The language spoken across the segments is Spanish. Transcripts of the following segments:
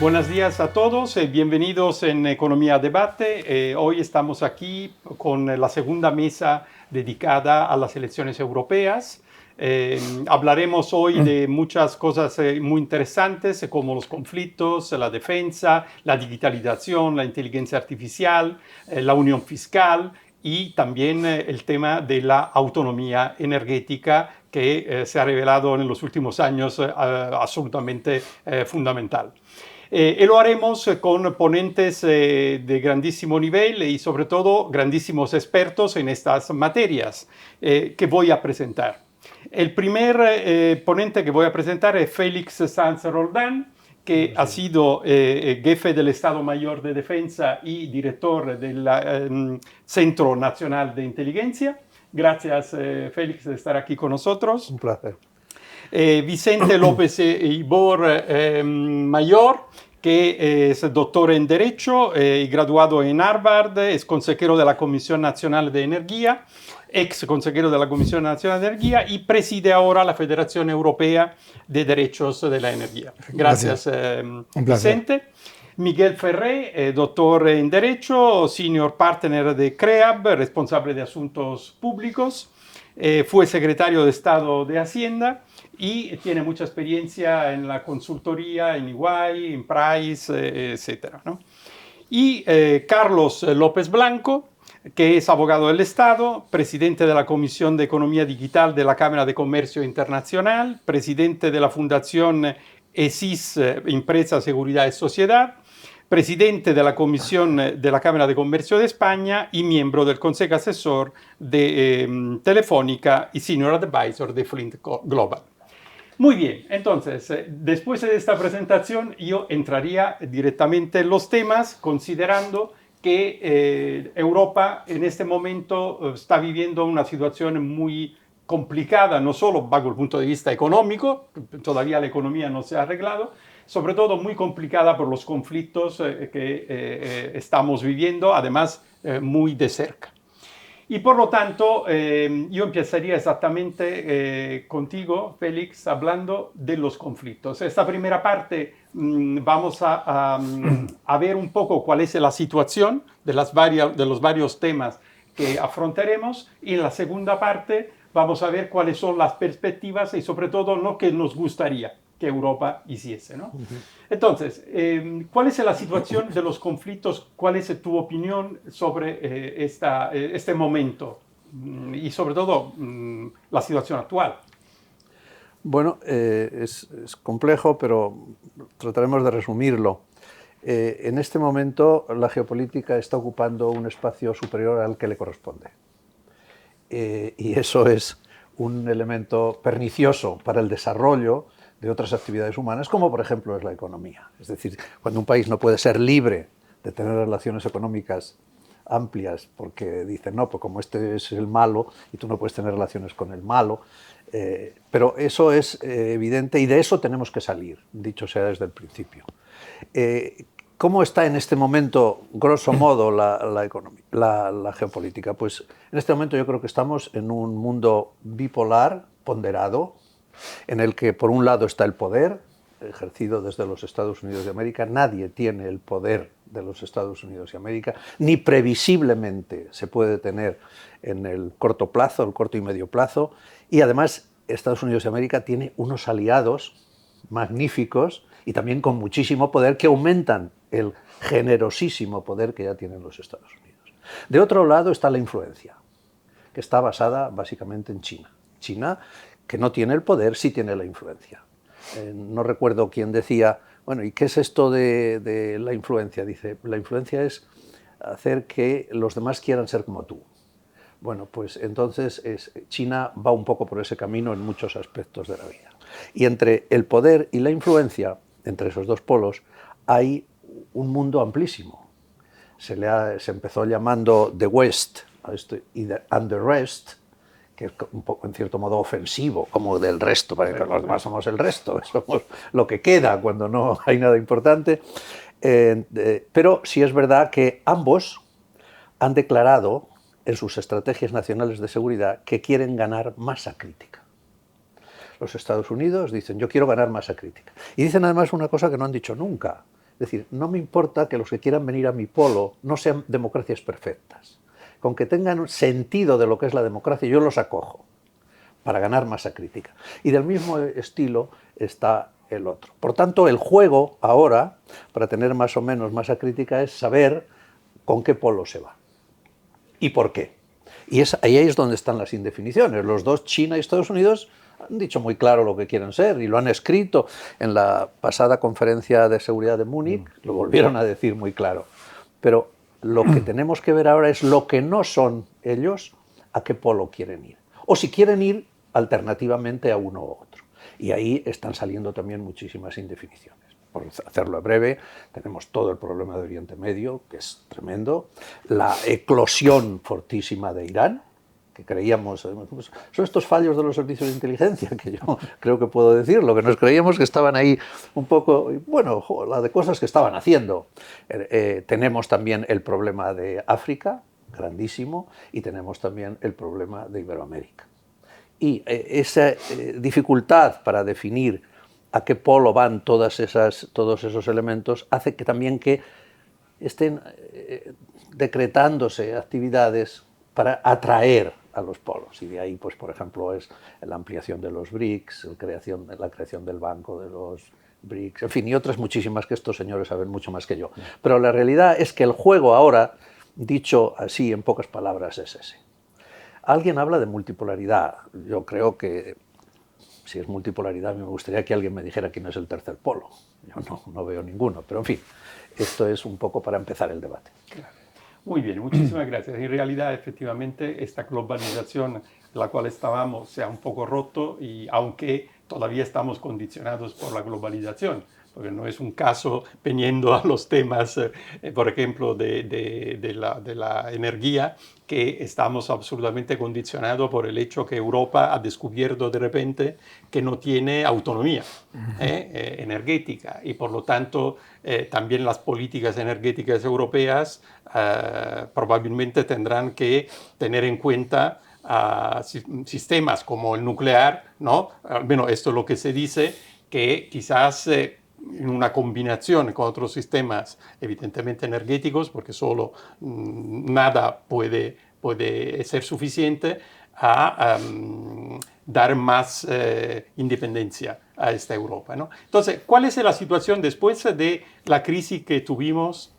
Buenos días a todos, bienvenidos en Economía Debate. Hoy estamos aquí con la segunda mesa dedicada a las elecciones europeas. Hablaremos hoy de muchas cosas muy interesantes como los conflictos, la defensa, la digitalización, la inteligencia artificial, la unión fiscal y también el tema de la autonomía energética que se ha revelado en los últimos años absolutamente fundamental. Y lo haremos con ponentes de grandísimo nivel y sobre todo grandísimos expertos en estas materias que voy a presentar. El primer ponente que voy a presentar es Félix Sanz Roldán, que ha sido jefe del Estado Mayor de Defensa y director del Centro Nacional de Inteligencia. Gracias, Félix, de estar aquí con nosotros. Un placer. Vicente López Ibor Mayor, que es doctor en Derecho y graduado en Harvard, es consejero de la Comisión Nacional de Energía, ex consejero de la Comisión Nacional de Energía y preside ahora la Federación Europea de Derechos de la Energía. Gracias, Vicente. Miguel Ferré, doctor en Derecho, senior partner de CREAB, responsable de asuntos públicos, fue secretario de Estado de Hacienda y tiene mucha experiencia en la consultoría, en EY, en Price, etc. ¿no? Y Carlos López Blanco, que es abogado del Estado, presidente de la Comisión de Economía Digital de la Cámara de Comercio Internacional, presidente de la Fundación ESIS, Empresa, Seguridad y Sociedad, presidente de la Comisión de la Cámara de Comercio de España y miembro del Consejo Asesor de Telefónica y Senior Advisor de Flint Global. Muy bien, entonces, después de esta presentación yo entraría directamente en los temas considerando que Europa en este momento está viviendo una situación muy complicada, no solo bajo el punto de vista económico, todavía la economía no se ha arreglado, sobre todo muy complicada por los conflictos que estamos viviendo, además muy de cerca. Y por lo tanto, yo empezaría exactamente contigo, Félix, hablando de los conflictos. Esta primera parte vamos a ver un poco cuál es la situación de los varios temas que afrontaremos, y en la segunda parte vamos a ver cuáles son las perspectivas y sobre todo lo que nos gustaría que Europa hiciese, ¿no? Entonces, ¿cuál es la situación de los conflictos? ¿Cuál es tu opinión sobre este momento y sobre todo la situación actual? Bueno, es complejo, pero trataremos de resumirlo. En este momento la geopolítica está ocupando un espacio superior al que le corresponde. Y eso es un elemento pernicioso para el desarrollo de otras actividades humanas, como por ejemplo es la economía. Es decir, cuando un país no puede ser libre de tener relaciones económicas amplias porque dicen, no, pues como este es el malo y tú no puedes tener relaciones con el malo, pero eso es evidente y de eso tenemos que salir, dicho sea desde el principio. ¿Cómo está en este momento, grosso modo, la geopolítica? Pues en este momento yo creo que estamos en un mundo bipolar, ponderado, en el que por un lado está el poder ejercido desde los Estados Unidos de América. Nadie tiene el poder de los Estados Unidos de América, ni previsiblemente se puede tener en el corto plazo, el corto y medio plazo, y además Estados Unidos de América tiene unos aliados magníficos y también con muchísimo poder que aumentan el generosísimo poder que ya tienen los Estados Unidos. De otro lado está la influencia, que está basada básicamente en China. China, que no tiene el poder, sí tiene la influencia. No recuerdo quién decía, bueno, ¿y qué es esto de la influencia? Dice, la influencia es hacer que los demás quieran ser como tú. Bueno, pues entonces China va un poco por ese camino en muchos aspectos de la vida. Y entre el poder y la influencia, entre esos dos polos, hay un mundo amplísimo. Se empezó llamando The West and the Rest, que es un poco, en cierto modo, ofensivo, como del resto, para que los demás somos el resto, somos lo que queda cuando no hay nada importante. Pero sí es verdad que ambos han declarado en sus estrategias nacionales de seguridad que quieren ganar masa crítica. Los Estados Unidos dicen, yo quiero ganar masa crítica. Y dicen además una cosa que no han dicho nunca, Es decir, no me importa que los que quieran venir a mi polo no sean democracias perfectas. Con que tengan sentido de lo que es la democracia, yo los acojo para ganar masa crítica. Y del mismo estilo está el otro. Por tanto, el juego ahora, para tener más o menos masa crítica, es saber con qué polo se va y por qué. Y ahí es donde están las indefiniciones. Los dos, China y Estados Unidos, han dicho muy claro lo que quieren ser y lo han escrito en la pasada conferencia de seguridad de Múnich, lo volvieron a decir muy claro. Pero lo que tenemos que ver ahora es lo que no son ellos, a qué polo quieren ir. O si quieren ir alternativamente a uno u otro. Y ahí están saliendo también muchísimas indefiniciones. Por hacerlo breve, tenemos todo el problema de Oriente Medio, que es tremendo, la eclosión fortísima de Irán, que creíamos, son estos fallos de los servicios de inteligencia, que yo creo que puedo decirlo, que nos creíamos que estaban ahí un poco, bueno, la de cosas que estaban haciendo. Tenemos también el problema de África, grandísimo, y tenemos también el problema de Iberoamérica. Y esa dificultad para definir a qué polo van todos esos elementos hace que también que estén decretándose actividades para atraer a los polos. Y de ahí, pues, por ejemplo, es la ampliación de los BRICS, la creación del banco de los BRICS, en fin, y otras muchísimas que estos señores saben mucho más que yo. Pero la realidad es que el juego ahora, dicho así en pocas palabras, es ese. Alguien habla de multipolaridad. Yo creo que si es multipolaridad, me gustaría que alguien me dijera quién es el tercer polo. Yo no veo ninguno, pero en fin, esto es un poco para empezar el debate. Claro. Muy bien, muchísimas gracias. En realidad, efectivamente, esta globalización de la cual estábamos se ha un poco roto, y aunque todavía estamos condicionados por la globalización, porque no es un caso veniendo a los temas, por ejemplo, de la energía, que estamos absolutamente condicionados por el hecho que Europa ha descubierto de repente que no tiene autonomía energética, y por lo tanto también las políticas energéticas europeas probablemente tendrán que tener en cuenta sistemas como el nuclear, ¿no? Al menos esto es lo que se dice, que quizás en una combinación con otros sistemas evidentemente energéticos, porque solo nada puede ser suficiente a dar más independencia a esta Europa, ¿no? Entonces, ¿cuál es la situación después de la crisis que tuvimos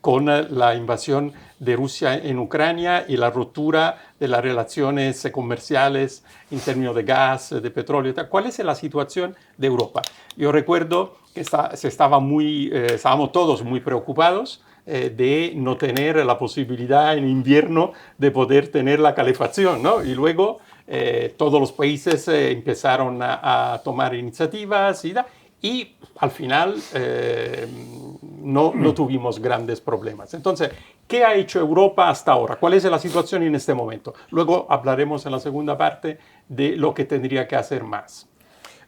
con la invasión de Rusia en Ucrania y la ruptura de las relaciones comerciales en términos de gas, de petróleo? ¿Cuál es la situación de Europa? Yo recuerdo que estábamos todos muy preocupados de no tener la posibilidad en invierno de poder tener la calefacción, ¿no? Y luego todos los países empezaron a tomar iniciativas y al final no tuvimos grandes problemas. Entonces, ¿qué ha hecho Europa hasta ahora? ¿Cuál es la situación en este momento? Luego hablaremos en la segunda parte de lo que tendría que hacer más.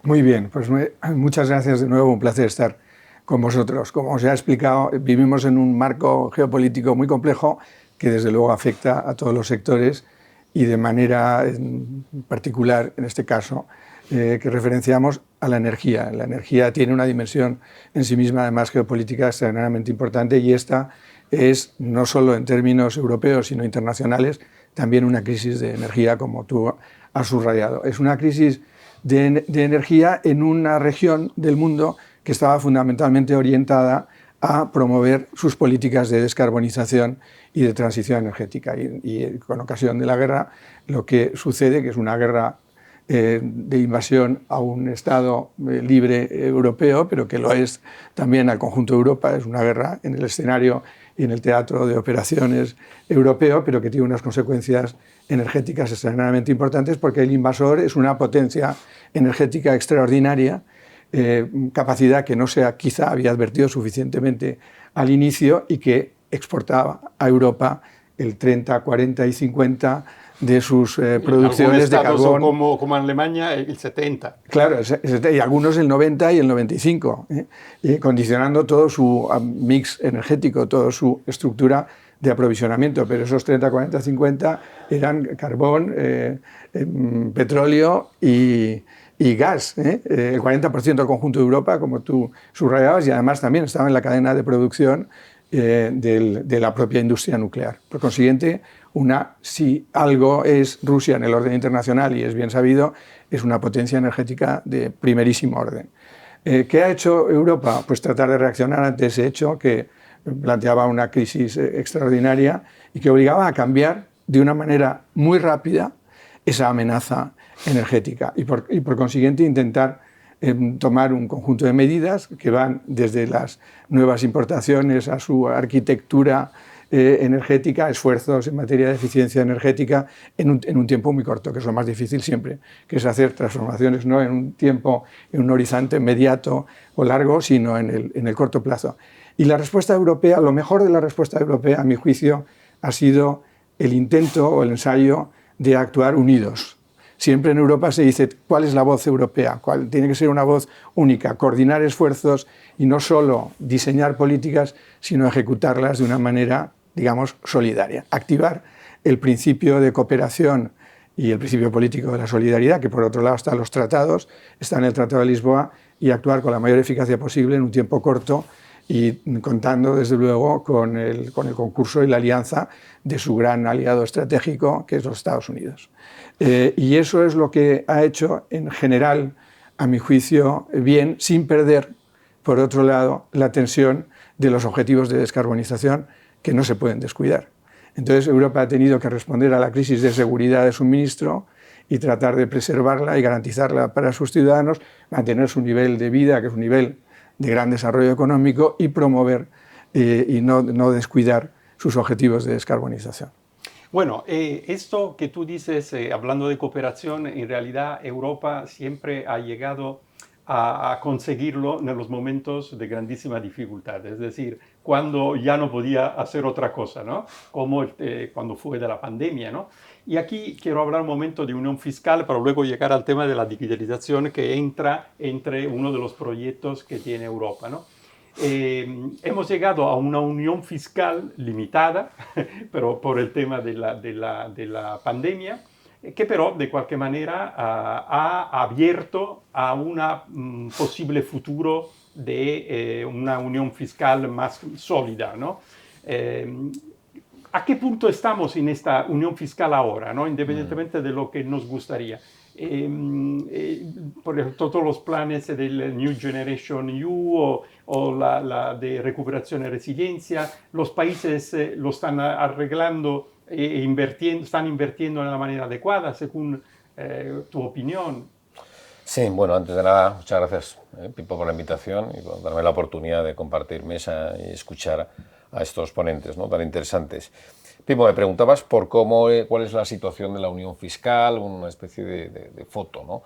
Muy bien, pues muchas gracias de nuevo, un placer estar con vosotros. Como os he explicado, vivimos en un marco geopolítico muy complejo que desde luego afecta a todos los sectores y de manera particular, en este caso, que referenciamos a la energía. La energía tiene una dimensión en sí misma, además geopolítica, extraordinariamente importante, y esta es, no solo en términos europeos, sino internacionales, también una crisis de energía, como tú has subrayado. Es una crisis de energía en una región del mundo que estaba fundamentalmente orientada a promover sus políticas de descarbonización y de transición energética. Y con ocasión de la guerra, lo que sucede, que es una guerra de invasión a un Estado libre europeo, pero que lo es también al conjunto de Europa, es una guerra en el escenario y en el teatro de operaciones europeo, pero que tiene unas consecuencias energéticas extremadamente importantes, porque el invasor es una potencia energética extraordinaria, capacidad que no se quizá había advertido suficientemente al inicio, y que exportaba a Europa el 30, 40 y 50 de sus producciones de carbón. Como en Alemania, el 70. Claro, y algunos el 90 y el 95, condicionando todo su mix energético, toda su estructura de aprovisionamiento. Pero esos 30, 40, 50 eran carbón, petróleo y y gas, el 40% del conjunto de Europa, como tú subrayabas, y además también estaba en la cadena de producción de la propia industria nuclear. Por consiguiente, si algo es Rusia en el orden internacional, y es bien sabido, es una potencia energética de primerísimo orden. ¿Qué ha hecho Europa? Pues tratar de reaccionar ante ese hecho que planteaba una crisis extraordinaria y que obligaba a cambiar de una manera muy rápida esa amenaza energética y por consiguiente intentar tomar un conjunto de medidas que van desde las nuevas importaciones a su arquitectura energética, esfuerzos en materia de eficiencia energética en un tiempo muy corto, que es lo más difícil siempre, que es hacer transformaciones no en un tiempo, en un horizonte inmediato o largo, sino en el corto plazo. Y la respuesta europea, lo mejor de la respuesta europea, a mi juicio, ha sido el intento o el ensayo de actuar unidos. Siempre en Europa se dice cuál es la voz europea, tiene que ser una voz única, coordinar esfuerzos y no solo diseñar políticas, sino ejecutarlas de una manera, digamos, solidaria. Activar el principio de cooperación y el principio político de la solidaridad, que por otro lado están los tratados, está en el Tratado de Lisboa, y actuar con la mayor eficacia posible en un tiempo corto y contando desde luego con el concurso y la alianza de su gran aliado estratégico, que es los Estados Unidos. Y eso es lo que ha hecho en general, a mi juicio, bien, sin perder, por otro lado, la tensión de los objetivos de descarbonización que no se pueden descuidar. Entonces Europa ha tenido que responder a la crisis de seguridad de suministro y tratar de preservarla y garantizarla para sus ciudadanos, mantener su nivel de vida, que es un nivel de gran desarrollo económico, y promover y no descuidar sus objetivos de descarbonización. Bueno, esto que tú dices, hablando de cooperación, en realidad Europa siempre ha llegado a conseguirlo en los momentos de grandísima dificultad, es decir, cuando ya no podía hacer otra cosa, ¿no? Como cuando fue de la pandemia, ¿no? Y aquí quiero hablar un momento de unión fiscal para luego llegar al tema de la digitalización que entra entre uno de los proyectos que tiene Europa, ¿no? Hemos llegado a una unión fiscal limitada, pero por el tema de la pandemia, que pero de cualquier manera ha abierto a un posible futuro de una unión fiscal más sólida, ¿no? ¿A qué punto estamos en esta unión fiscal ahora, ¿no? Independientemente de lo que nos gustaría? Por ejemplo, todos los planes del New Generation EU o la de recuperación y resiliencia, los países lo están arreglando están invirtiendo de la manera adecuada, según tu opinión. Sí, bueno, antes de nada, muchas gracias, Pipo, por la invitación y por darme la oportunidad de compartir mesa y escuchar a estos ponentes, ¿no?, tan interesantes. Pipo, me preguntabas por cuál es la situación de la unión fiscal, una especie de foto, ¿no?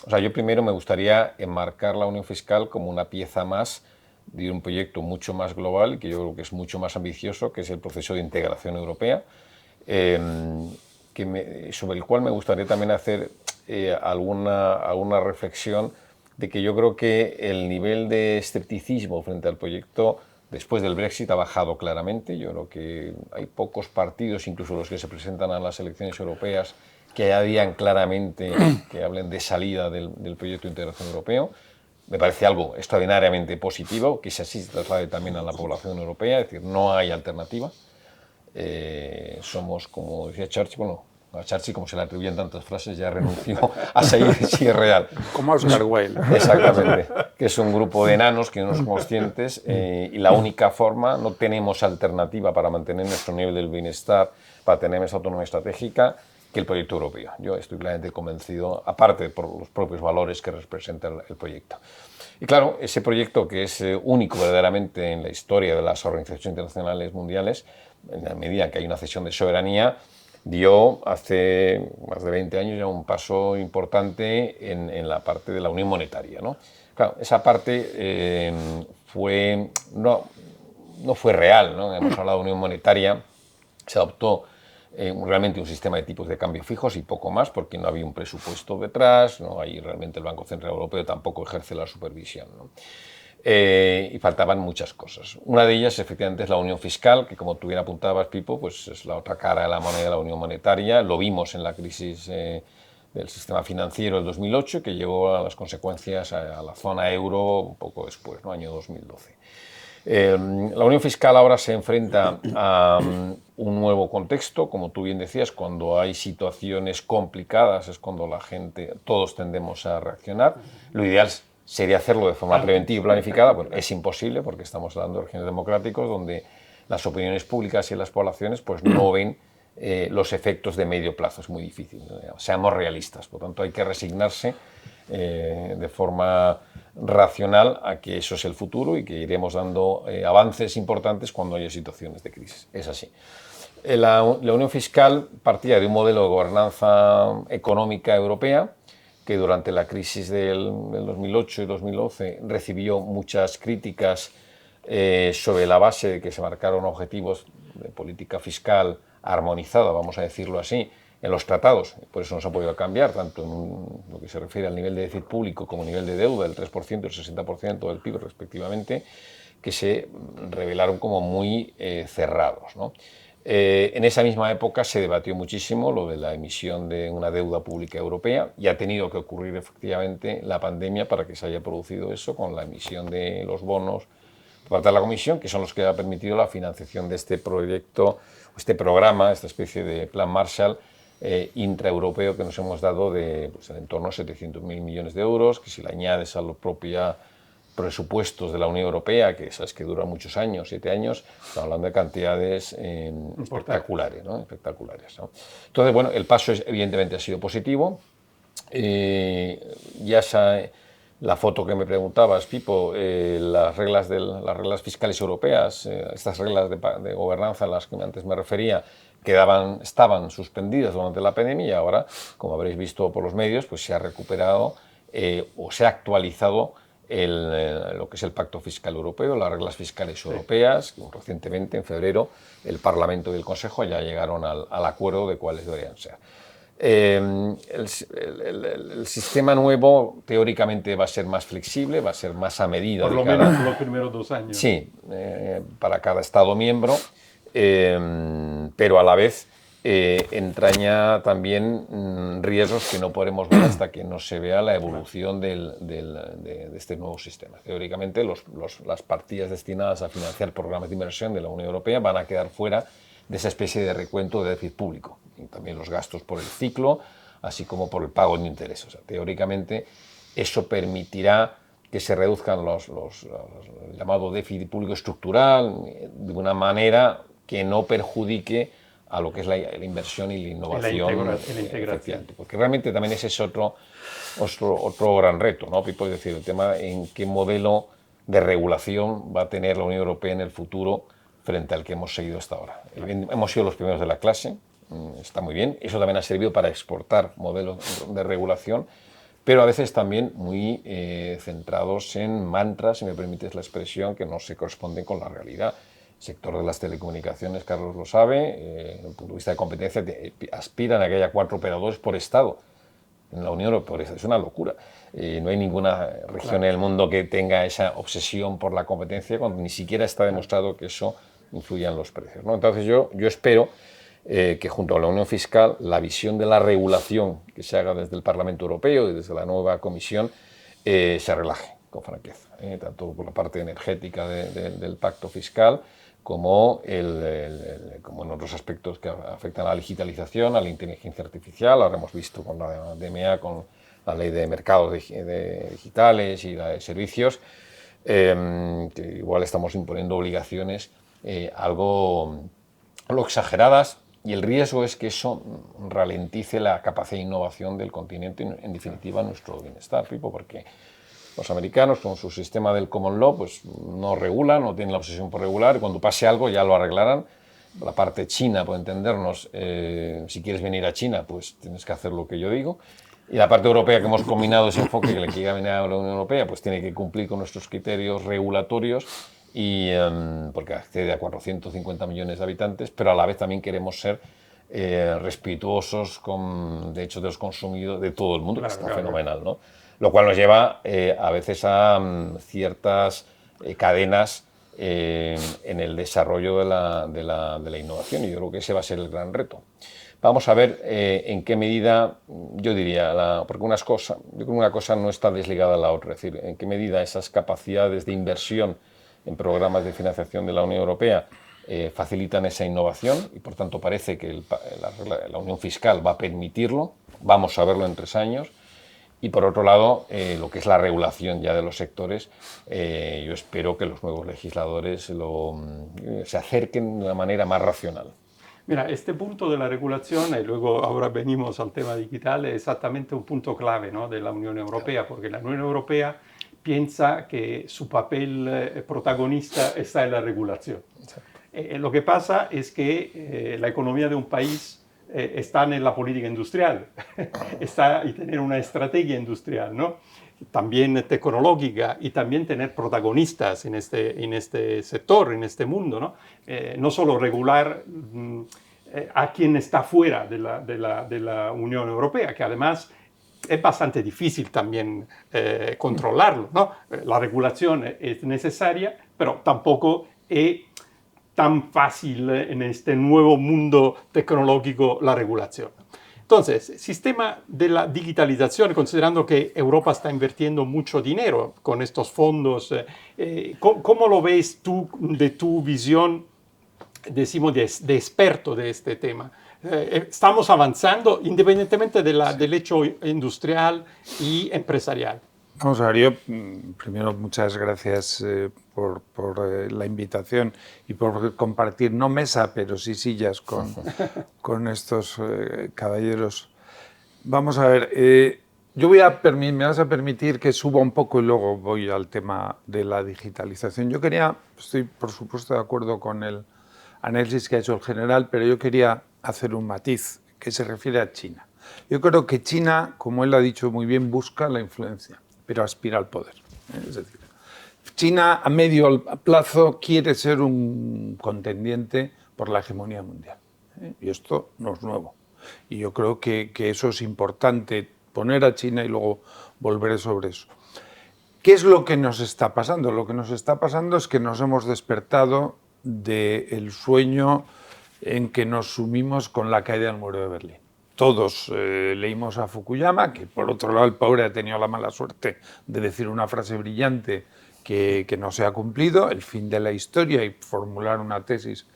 O sea, yo primero me gustaría enmarcar la unión fiscal como una pieza más de un proyecto mucho más global, que yo creo que es mucho más ambicioso, que es el proceso de integración europea, sobre el cual me gustaría también hacer alguna reflexión de que yo creo que el nivel de escepticismo frente al proyecto después del Brexit ha bajado claramente. Yo creo que hay pocos partidos, incluso los que se presentan a las elecciones europeas, que habían claramente que hablen de salida del proyecto de integración europeo. Me parece algo extraordinariamente positivo, que así se traslade también a la población europea, es decir, no hay alternativa. Somos, como decía Churchill, bueno, a Churchill, como se le atribuyen tantas frases, ya renunció a seguir si es real. Como Oscar Wilde. Exactamente, que es un grupo de enanos que no somos conscientes y la única forma, no tenemos alternativa para mantener nuestro nivel del bienestar, para tener esa autonomía estratégica, que el proyecto europeo. Yo estoy plenamente convencido, aparte por los propios valores que representa el proyecto. Y claro, ese proyecto que es único verdaderamente en la historia de las organizaciones internacionales mundiales, en la medida que hay una cesión de soberanía, dio hace más de 20 años ya un paso importante en la parte de la unión monetaria, ¿no? Claro, esa parte no fue real, ¿no? Hemos hablado de unión monetaria, se adoptó realmente un sistema de tipos de cambio fijos y poco más, porque no había un presupuesto detrás, no hay realmente el Banco Central Europeo tampoco ejerce la supervisión, ¿no? Y faltaban muchas cosas. Una de ellas, efectivamente, es la unión fiscal, que como tú bien apuntabas, Pipo, pues es la otra cara de la moneda de la unión monetaria. Lo vimos en la crisis de del sistema financiero del 2008, que llevó a las consecuencias a la zona euro un poco después, ¿no? Año 2012. La unión fiscal ahora se enfrenta a un nuevo contexto, como tú bien decías, cuando hay situaciones complicadas es cuando la gente, todos tendemos a reaccionar. Lo ideal sería hacerlo de forma preventiva y planificada. Bueno, es imposible porque estamos hablando de regímenes democráticos donde las opiniones públicas y las poblaciones pues, no ven los efectos de medio plazo. Es muy difícil, ¿no? Seamos realistas. Por tanto, hay que resignarse de forma racional a que eso es el futuro y que iremos dando avances importantes cuando haya situaciones de crisis. Es así. La unión fiscal partía de un modelo de gobernanza económica europea que durante la crisis del 2008 y 2011 recibió muchas críticas sobre la base de que se marcaron objetivos de política fiscal armonizada, vamos a decirlo así, en los tratados. Por eso no se ha podido cambiar, tanto en lo que se refiere al nivel de déficit público como nivel de deuda, del 3% y el 60% del PIB respectivamente, que se revelaron como muy cerrados, ¿no? En esa misma época se debatió muchísimo lo de la emisión de una deuda pública europea y ha tenido que ocurrir efectivamente la pandemia para que se haya producido eso con la emisión de los bonos por parte de la Comisión, que son los que han permitido la financiación de este proyecto, este programa, esta especie de plan Marshall intraeuropeo que nos hemos dado de pues, en torno a 700.000 millones de euros, que si le añades a los propios presupuestos de la Unión Europea, que sabes que duran muchos años, 7 años, estamos hablando de cantidades espectaculares, ¿no? Espectaculares, ¿no? Entonces, bueno, el paso evidentemente ha sido positivo. La foto que me preguntabas, Pipo, las reglas fiscales europeas, estas reglas de gobernanza a las que antes me refería, estaban suspendidas durante la pandemia y ahora, como habréis visto por los medios, pues se ha recuperado o se ha actualizado lo que es el Pacto Fiscal Europeo, las reglas fiscales europeas. Recientemente, en febrero, el Parlamento y el Consejo ya llegaron al acuerdo de cuáles deberían ser. El sistema nuevo teóricamente va a ser más flexible, va a ser más a medida. Por lo menos los primeros 2 años. Sí, para cada Estado miembro, pero a la vez entraña también riesgos que no podremos ver hasta que no se vea la evolución de este nuevo sistema. Teóricamente, las partidas destinadas a financiar programas de inversión de la Unión Europea van a quedar fuera de esa especie de recuento de déficit público, y también los gastos por el ciclo, así como por el pago de intereses. O sea, teóricamente, eso permitirá que se reduzcan el llamado déficit público estructural de una manera que no perjudique a lo que es la inversión y la innovación. La integración. Porque realmente también ese es otro gran reto, ¿no? Es decir, el tema en qué modelo de regulación va a tener la Unión Europea en el futuro frente al que hemos seguido hasta ahora. Hemos sido los primeros de la clase, está muy bien, eso también ha servido para exportar modelos de regulación, pero a veces también muy centrados en mantras, si me permites la expresión, que no se corresponden con la realidad. El sector de las telecomunicaciones, Carlos lo sabe, desde el punto de vista de competencia, aspiran a que haya 4 operadores por Estado. En la Unión Europea es una locura. No hay ninguna región en el mundo que tenga esa obsesión por la competencia, cuando ni siquiera está demostrado que eso influya en los precios, ¿no? Entonces yo espero que junto a la Unión Fiscal la visión de la regulación que se haga desde el Parlamento Europeo y desde la nueva Comisión se relaje con franqueza, tanto por la parte energética del Pacto Fiscal como en otros aspectos que afectan a la digitalización, a la inteligencia artificial. Ahora hemos visto con la DMA, con la ley de mercados digitales y la de servicios, que igual estamos imponiendo obligaciones algo exageradas, y el riesgo es que eso ralentice la capacidad de innovación del continente y, en definitiva, nuestro bienestar, Pipo, porque los americanos, con su sistema del common law, pues no regulan, no tienen la obsesión por regular, y cuando pase algo ya lo arreglarán. La parte china, por entendernos, si quieres venir a China, pues tienes que hacer lo que yo digo. Y la parte europea, que hemos combinado ese enfoque, que le quiera venir a la Unión Europea, pues tiene que cumplir con nuestros criterios regulatorios, porque accede a 450 millones de habitantes, pero a la vez también queremos ser respetuosos con derechos de los consumidores de todo el mundo, que está fenomenal, ¿no? Lo cual nos lleva a veces a ciertas cadenas en el desarrollo de la innovación, y yo creo que ese va a ser el gran reto. Vamos a ver en qué medida, yo diría, porque yo creo que una cosa no está desligada a la otra, es decir, en qué medida esas capacidades de inversión en programas de financiación de la Unión Europea facilitan esa innovación y por tanto parece que la unión fiscal va a permitirlo, vamos a verlo en 3 años. Y por otro lado, lo que es la regulación ya de los sectores, yo espero que los nuevos legisladores se acerquen de una manera más racional. Mira, este punto de la regulación, y luego ahora venimos al tema digital, es exactamente un punto clave, ¿no?, de la Unión Europea, porque la Unión Europea piensa que su papel protagonista está en la regulación. Lo que pasa es que la economía de un país está en la política industrial, está en tener una estrategia industrial, ¿no?, también tecnológica, y también tener protagonistas en este sector, en este mundo, ¿no? No solo regular a quien está fuera de la Unión Europea, que además es bastante difícil también controlarlo, ¿no? La regulación es necesaria, pero tampoco es tan fácil en este nuevo mundo tecnológico la regulación. Entonces, sistema de la digitalización, considerando que Europa está invirtiendo mucho dinero con estos fondos, ¿cómo lo ves tú de tu visión, decimos, de experto de este tema? ¿Estamos avanzando independientemente del hecho industrial y empresarial? Vamos a ver, yo primero muchas gracias por la invitación y por compartir, no mesa, pero sí sillas con estos caballeros. Vamos a ver, me vas a permitir que suba un poco y luego voy al tema de la digitalización. Estoy por supuesto de acuerdo con el análisis que ha hecho el general, pero yo quería hacer un matiz que se refiere a China. Yo creo que China, como él ha dicho muy bien, busca la influencia, pero aspira al poder. Es decir, China a medio plazo quiere ser un contendiente por la hegemonía mundial. Y esto no es nuevo. Y yo creo que eso es importante, poner a China y luego volveré sobre eso. ¿Qué es lo que nos está pasando? Lo que nos está pasando es que nos hemos despertado del sueño en que nos sumimos con la caída del muro de Berlín. Todos leímos a Fukuyama, que por otro lado el pobre ha tenido la mala suerte de decir una frase brillante que no se ha cumplido, el fin de la historia, y formular una tesis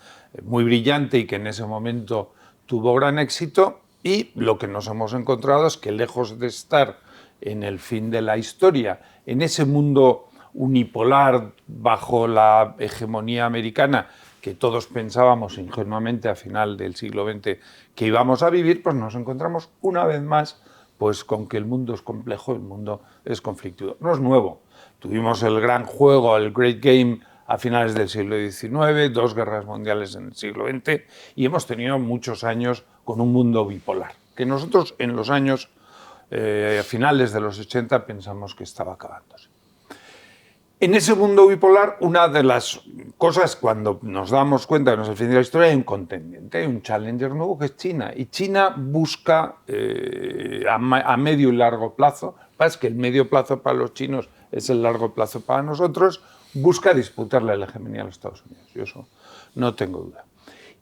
muy brillante y que en ese momento tuvo gran éxito. Y lo que nos hemos encontrado es que, lejos de estar en el fin de la historia, en ese mundo unipolar bajo la hegemonía americana que todos pensábamos ingenuamente a final del siglo XX que íbamos a vivir, pues nos encontramos una vez más pues con que el mundo es complejo, el mundo es conflictivo. No es nuevo. Tuvimos el gran juego, el Great Game, a finales del siglo XIX, 2 guerras mundiales en el siglo XX, y hemos tenido muchos años con un mundo bipolar, que nosotros en los años finales de los 80 pensamos que estaba acabándose. En ese mundo bipolar, una de las cosas, cuando nos damos cuenta que no es el fin de la historia, hay un contendiente, hay un challenger nuevo que es China. Y China busca a medio y largo plazo, es que el medio plazo para los chinos es el largo plazo para nosotros, busca disputarle la hegemonía a los Estados Unidos. Yo eso no tengo duda.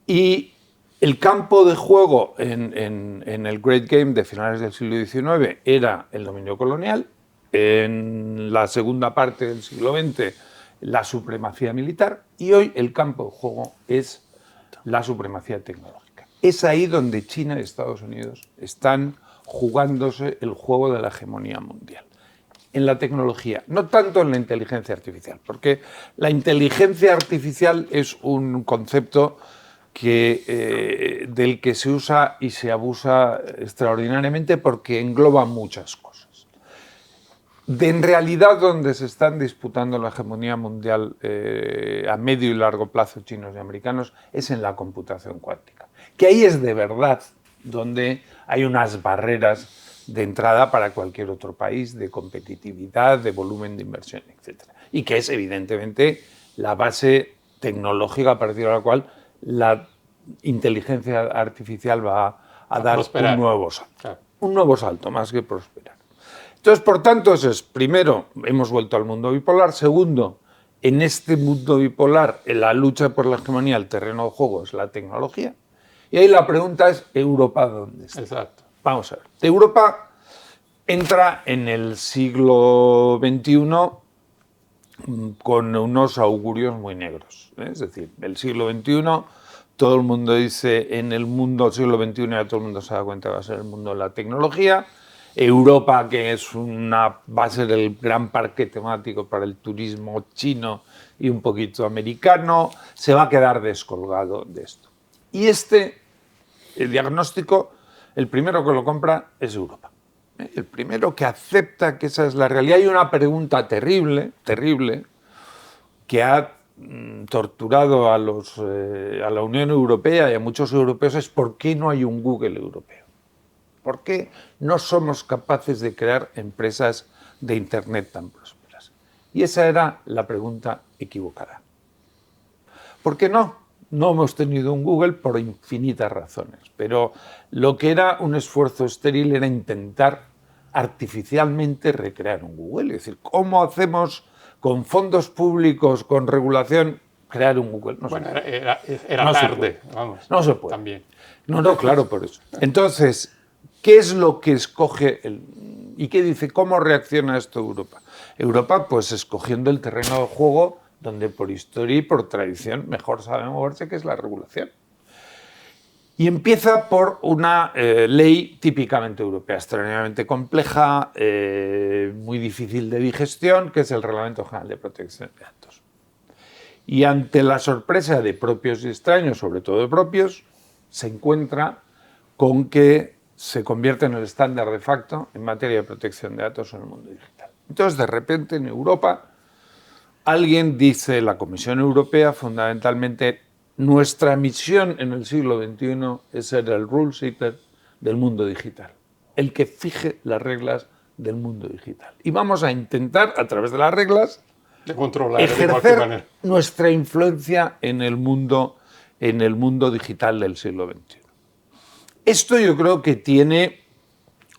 Y el campo de juego en el Great Game de finales del siglo XIX era el dominio colonial. En la segunda parte del siglo XX, la supremacía militar, y hoy el campo de juego es la supremacía tecnológica. Es ahí donde China y Estados Unidos están jugándose el juego de la hegemonía mundial. En la tecnología, no tanto en la inteligencia artificial, porque la inteligencia artificial es un concepto del que se usa y se abusa extraordinariamente porque engloba muchas cosas. En realidad, donde se están disputando la hegemonía mundial a medio y largo plazo chinos y americanos es en la computación cuántica, que ahí es de verdad donde hay unas barreras de entrada para cualquier otro país, de competitividad, de volumen de inversión, etc. Y que es evidentemente la base tecnológica a partir de la cual la inteligencia artificial va a dar prosperar. Un nuevo salto. Claro. Un nuevo salto, más que prosperar. Entonces, por tanto, eso es, primero, hemos vuelto al mundo bipolar. Segundo, en este mundo bipolar, en la lucha por la hegemonía, el terreno de juego es la tecnología. Y ahí la pregunta es, ¿Europa dónde está? Exacto. Vamos a ver. Europa entra en el siglo XXI con unos augurios muy negros. Es decir, el siglo XXI, todo el mundo dice, en el mundo del siglo XXI ya todo el mundo se da cuenta que va a ser el mundo de la tecnología. Europa, que va a ser el gran parque temático para el turismo chino y un poquito americano, se va a quedar descolgado de esto. Y el diagnóstico, el primero que lo compra es Europa. El primero que acepta que esa es la realidad. Hay una pregunta terrible, terrible, que ha torturado a la Unión Europea y a muchos europeos, es ¿por qué no hay un Google europeo? ¿Por qué no somos capaces de crear empresas de Internet tan prósperas? Y esa era la pregunta equivocada. ¿Por qué no? No hemos tenido un Google por infinitas razones, pero lo que era un esfuerzo estéril era intentar artificialmente recrear un Google. Es decir, ¿cómo hacemos con fondos públicos, con regulación, crear un Google? No Bueno, se puede. era No se tarde, puede. vamos. No se puede. También. No, claro, por eso. Entonces, ¿qué es lo que escoge y qué dice? ¿Cómo reacciona a esto Europa? Europa, pues escogiendo el terreno de juego donde por historia y por tradición mejor sabe moverse, que es la regulación. Y empieza por una ley típicamente europea, extraordinariamente compleja, muy difícil de digestión, que es el Reglamento General de Protección de Datos. Y ante la sorpresa de propios y extraños, sobre todo de propios, se encuentra con que se convierte en el estándar de facto en materia de protección de datos en el mundo digital. Entonces, de repente, en Europa, alguien dice, la Comisión Europea, fundamentalmente, nuestra misión en el siglo XXI es ser el rule setter del mundo digital, el que fije las reglas del mundo digital. Y vamos a intentar, a través de las reglas, De controlar de cualquier ejercer manera. nuestra influencia en el mundo digital del siglo XXI. Esto yo creo que tiene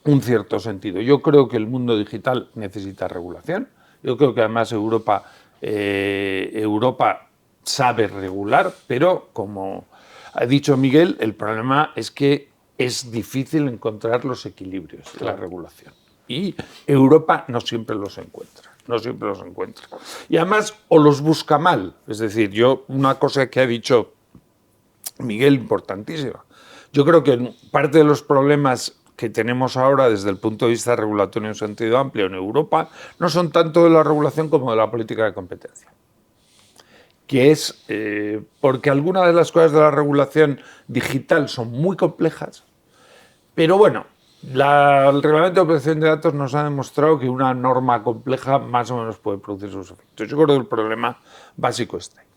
un cierto sentido. Yo creo que el mundo digital necesita regulación. Yo creo que además Europa sabe regular, pero como ha dicho Miguel, el problema es que es difícil encontrar los equilibrios de la regulación. Y Europa no siempre los encuentra. No siempre los encuentra. Y además, o los busca mal. Es decir, una cosa que ha dicho Miguel importantísima. Yo creo que parte de los problemas que tenemos ahora desde el punto de vista regulatorio en sentido amplio en Europa no son tanto de la regulación como de la política de competencia. Que es porque algunas de las cosas de la regulación digital son muy complejas, pero bueno, el Reglamento de Protección de Datos nos ha demostrado que una norma compleja más o menos puede producir sus efectos. Yo creo que el problema básico está ahí.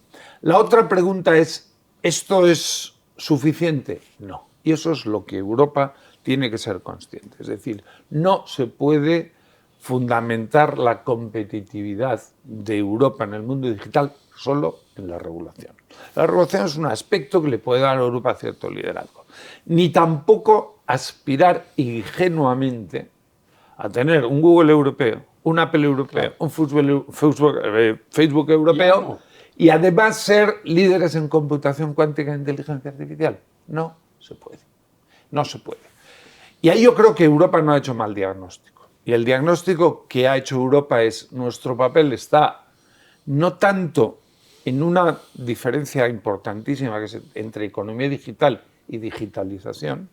La otra pregunta es, ¿esto es suficiente? No. Y eso es lo que Europa tiene que ser consciente. Es decir, no se puede fundamentar la competitividad de Europa en el mundo digital solo en la regulación. La regulación es un aspecto que le puede dar a Europa cierto liderazgo. Ni tampoco aspirar ingenuamente a tener un Google europeo, un Apple europeo, un Facebook europeo y además ser líderes en computación cuántica e inteligencia artificial. No se puede. No se puede. Y ahí yo creo que Europa no ha hecho mal diagnóstico. Y el diagnóstico que ha hecho Europa es, nuestro papel está no tanto en una diferencia importantísima que es entre economía digital y digitalización,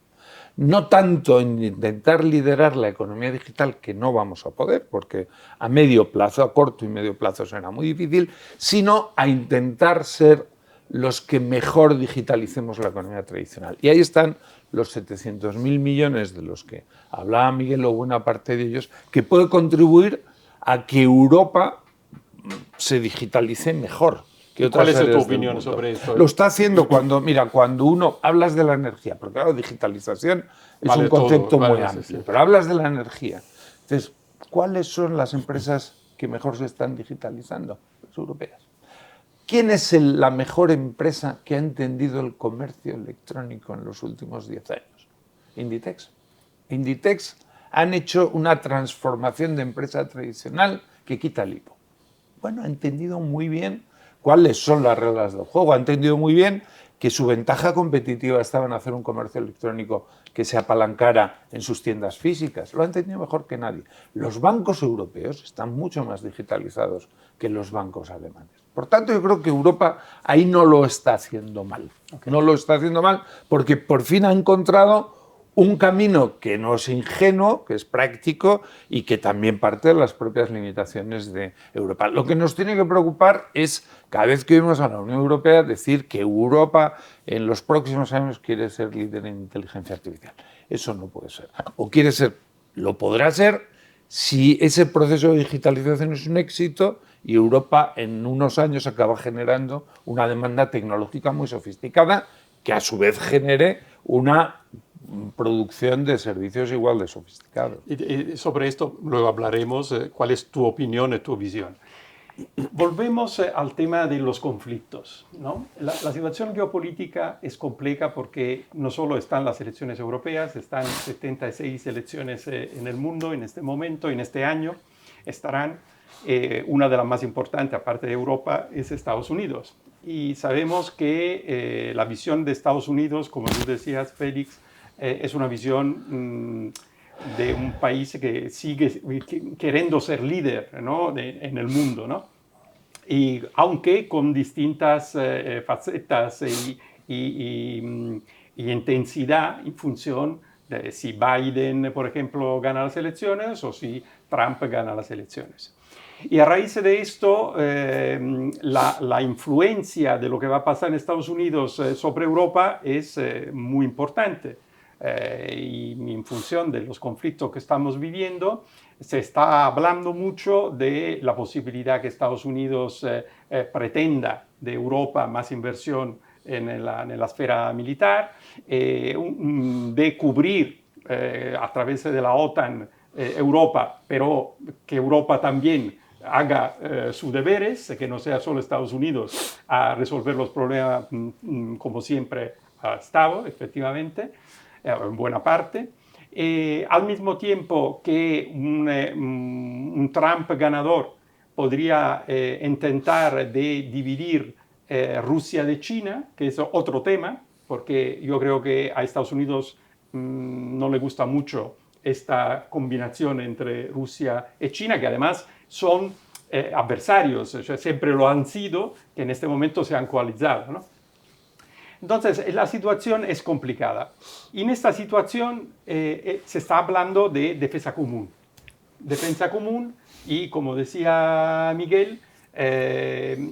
no tanto en intentar liderar la economía digital, que no vamos a poder, porque a medio plazo, a corto y medio plazo será muy difícil, sino a intentar ser los que mejor digitalicemos la economía tradicional. Y ahí están los 700.000 millones de los que hablaba Miguel, o buena parte de ellos, que puede contribuir a que Europa se digitalice mejor. ¿Cuál es tu opinión sobre esto? Lo está haciendo cuando uno hablas de la energía, porque claro, digitalización es un concepto muy amplio, pero hablas de la energía. Entonces, ¿cuáles son las empresas que mejor se están digitalizando? Las europeas. ¿Quién es la mejor empresa que ha entendido el comercio electrónico en los últimos 10 años? Inditex. Inditex han hecho una transformación de empresa tradicional que quita el IVA. Bueno, ha entendido muy bien cuáles son las reglas del juego, ha entendido muy bien que su ventaja competitiva estaba en hacer un comercio electrónico que se apalancara en sus tiendas físicas. Lo ha entendido mejor que nadie. Los bancos europeos están mucho más digitalizados que los bancos alemanes. Por tanto, yo creo que Europa ahí no lo está haciendo mal. No lo está haciendo mal porque por fin ha encontrado un camino que no es ingenuo, que es práctico y que también parte de las propias limitaciones de Europa. Lo que nos tiene que preocupar es, cada vez que oímos a la Unión Europea decir que Europa en los próximos años quiere ser líder en inteligencia artificial. Eso no puede ser. O quiere ser, lo podrá ser si ese proceso de digitalización es un éxito y Europa en unos años acaba generando una demanda tecnológica muy sofisticada que a su vez genere una producción de servicios igual de sofisticados. Y sobre esto luego hablaremos, cuál es tu opinión y tu visión. Volvemos al tema de los conflictos, ¿no? La situación geopolítica es compleja porque no solo están las elecciones europeas, están 76 elecciones en el mundo en este momento, en este año estarán. Una de las más importantes, aparte de Europa, es Estados Unidos. Y sabemos que la visión de Estados Unidos, como tú decías, Félix, es una visión de un país que sigue queriendo ser líder, ¿no? en el mundo, ¿no? Y aunque con distintas facetas y intensidad en función de si Biden, por ejemplo, gana las elecciones o si Trump gana las elecciones. Y a raíz de esto, la influencia de lo que va a pasar en Estados Unidos sobre Europa es muy importante. Y en función de los conflictos que estamos viviendo, se está hablando mucho de la posibilidad que Estados Unidos pretenda de Europa más inversión en la esfera militar, de cubrir a través de la OTAN Europa, pero que Europa también haga sus deberes, que no sea solo Estados Unidos a resolver los problemas como siempre ha estado, efectivamente, en buena parte. Al mismo tiempo que un Trump ganador podría intentar de dividir Rusia de China, que es otro tema, porque yo creo que a Estados Unidos no le gusta mucho esta combinación entre Rusia y China, que además son adversarios, o sea, siempre lo han sido, que en este momento se han coalizado, ¿no? Entonces, la situación es complicada. Y en esta situación se está hablando de defensa común. Defensa común y, como decía Miguel,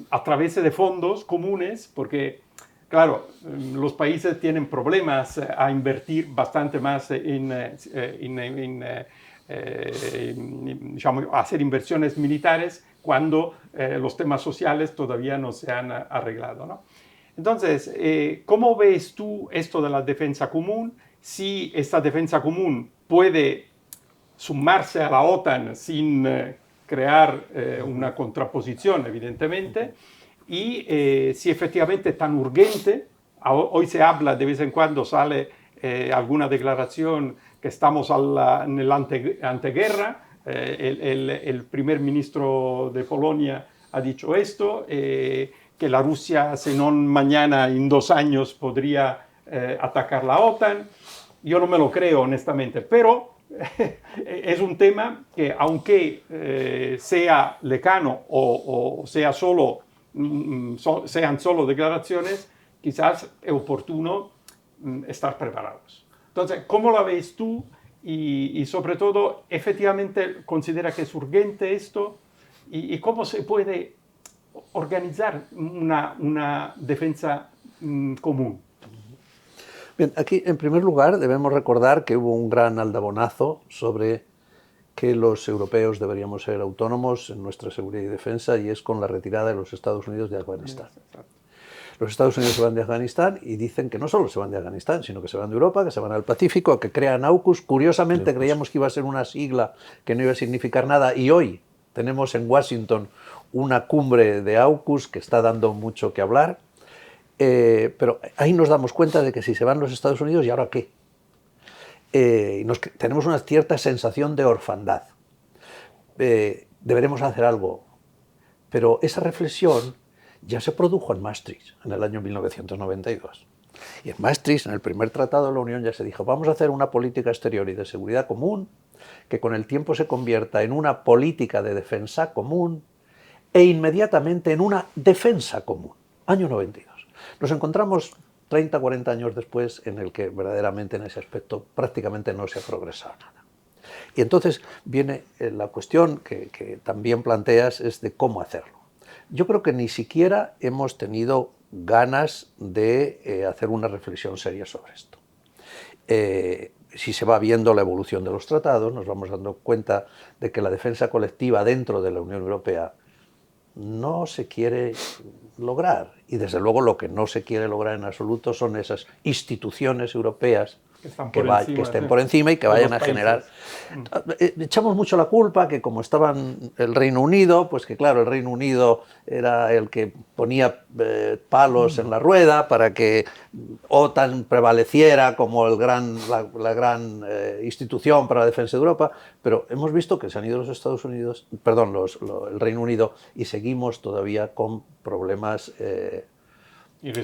a través de fondos comunes, porque, claro, los países tienen problemas a invertir bastante más digamos, hacer inversiones militares cuando los temas sociales todavía no se han arreglado, ¿no? Entonces, ¿cómo ves tú esto de la defensa común? Si esta defensa común puede sumarse a la OTAN sin crear una contraposición, evidentemente, y si efectivamente es tan urgente. Hoy se habla, de vez en cuando sale alguna declaración que estamos en el anteguerra. El primer ministro de Polonia ha dicho esto, que la Rusia, si no mañana, en 2 años, podría atacar la OTAN. Yo no me lo creo, honestamente, pero es un tema que, aunque sea lejano o sea sean solo declaraciones, quizás es oportuno estar preparados. Entonces, ¿cómo la ves tú? Y sobre todo, ¿efectivamente considera que es urgente esto? ¿Y cómo se puede organizar una defensa común? Bien, aquí en primer lugar debemos recordar que hubo un gran aldabonazo sobre que los europeos deberíamos ser autónomos en nuestra seguridad y defensa, y es con la retirada de los Estados Unidos de Afganistán. Los Estados Unidos se van de Afganistán y dicen que no solo se van de Afganistán, sino que se van de Europa, que se van al Pacífico, que crean AUKUS. Curiosamente creíamos que iba a ser una sigla que no iba a significar nada, y hoy tenemos en Washington una cumbre de AUKUS que está dando mucho que hablar. Pero ahí nos damos cuenta de que si se van los Estados Unidos, ¿y ahora qué? Tenemos una cierta sensación de orfandad. Deberemos hacer algo. Pero esa reflexión ya se produjo en Maastricht en el año 1992. Y en Maastricht, en el primer tratado de la Unión, ya se dijo, vamos a hacer una política exterior y de seguridad común que con el tiempo se convierta en una política de defensa común e inmediatamente en una defensa común. Año 92. Nos encontramos 30, 40 años después en el que verdaderamente en ese aspecto prácticamente no se ha progresado nada. Y entonces viene la cuestión que también planteas, es de cómo hacerlo. Yo creo que ni siquiera hemos tenido ganas de hacer una reflexión seria sobre esto. Si se va viendo la evolución de los tratados, nos vamos dando cuenta de que la defensa colectiva dentro de la Unión Europea no se quiere lograr. Y desde luego lo que no se quiere lograr en absoluto son esas instituciones europeas que estén por encima y que vayan a generar... Echamos mucho la culpa que como estaba el Reino Unido, pues que claro, el Reino Unido era el que ponía palos en la rueda para que OTAN prevaleciera como la gran institución para la defensa de Europa, pero hemos visto que se han ido los Estados Unidos, perdón, el Reino Unido, y seguimos todavía con problemas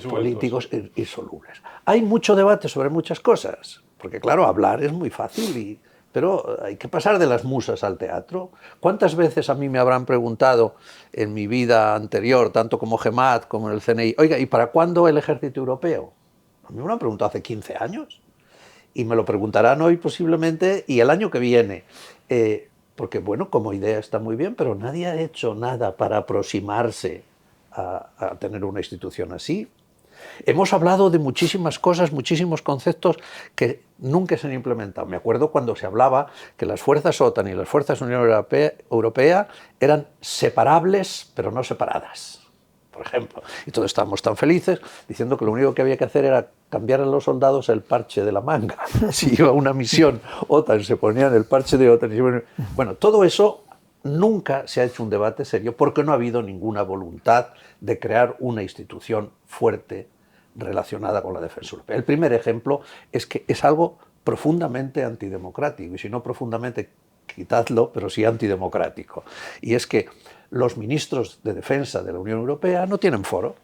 políticos insolubles. Hay mucho debate sobre muchas cosas, porque claro, hablar es muy fácil, pero hay que pasar de las musas al teatro. ¿Cuántas veces a mí me habrán preguntado en mi vida anterior, tanto como GEMAT como en el CNI, oiga, ¿y para cuándo el ejército europeo? A mí me lo han preguntado hace 15 años, y me lo preguntarán hoy posiblemente, y el año que viene. Porque bueno, como idea está muy bien, pero nadie ha hecho nada para aproximarse a tener una institución así. Hemos hablado de muchísimas cosas, muchísimos conceptos que nunca se han implementado. Me acuerdo cuando se hablaba que las fuerzas OTAN y las fuerzas Unión Europea eran separables, pero no separadas, por ejemplo. Y todos estábamos tan felices diciendo que lo único que había que hacer era cambiar a los soldados el parche de la manga. Si iba a una misión OTAN, se ponían el parche de OTAN. Bueno, todo eso nunca se ha hecho un debate serio porque no ha habido ninguna voluntad de crear una institución fuerte relacionada con la defensa europea. El primer ejemplo es que es algo profundamente antidemocrático, y si no profundamente, quitadlo, pero sí antidemocrático. Y es que los ministros de defensa de la Unión Europea no tienen foro.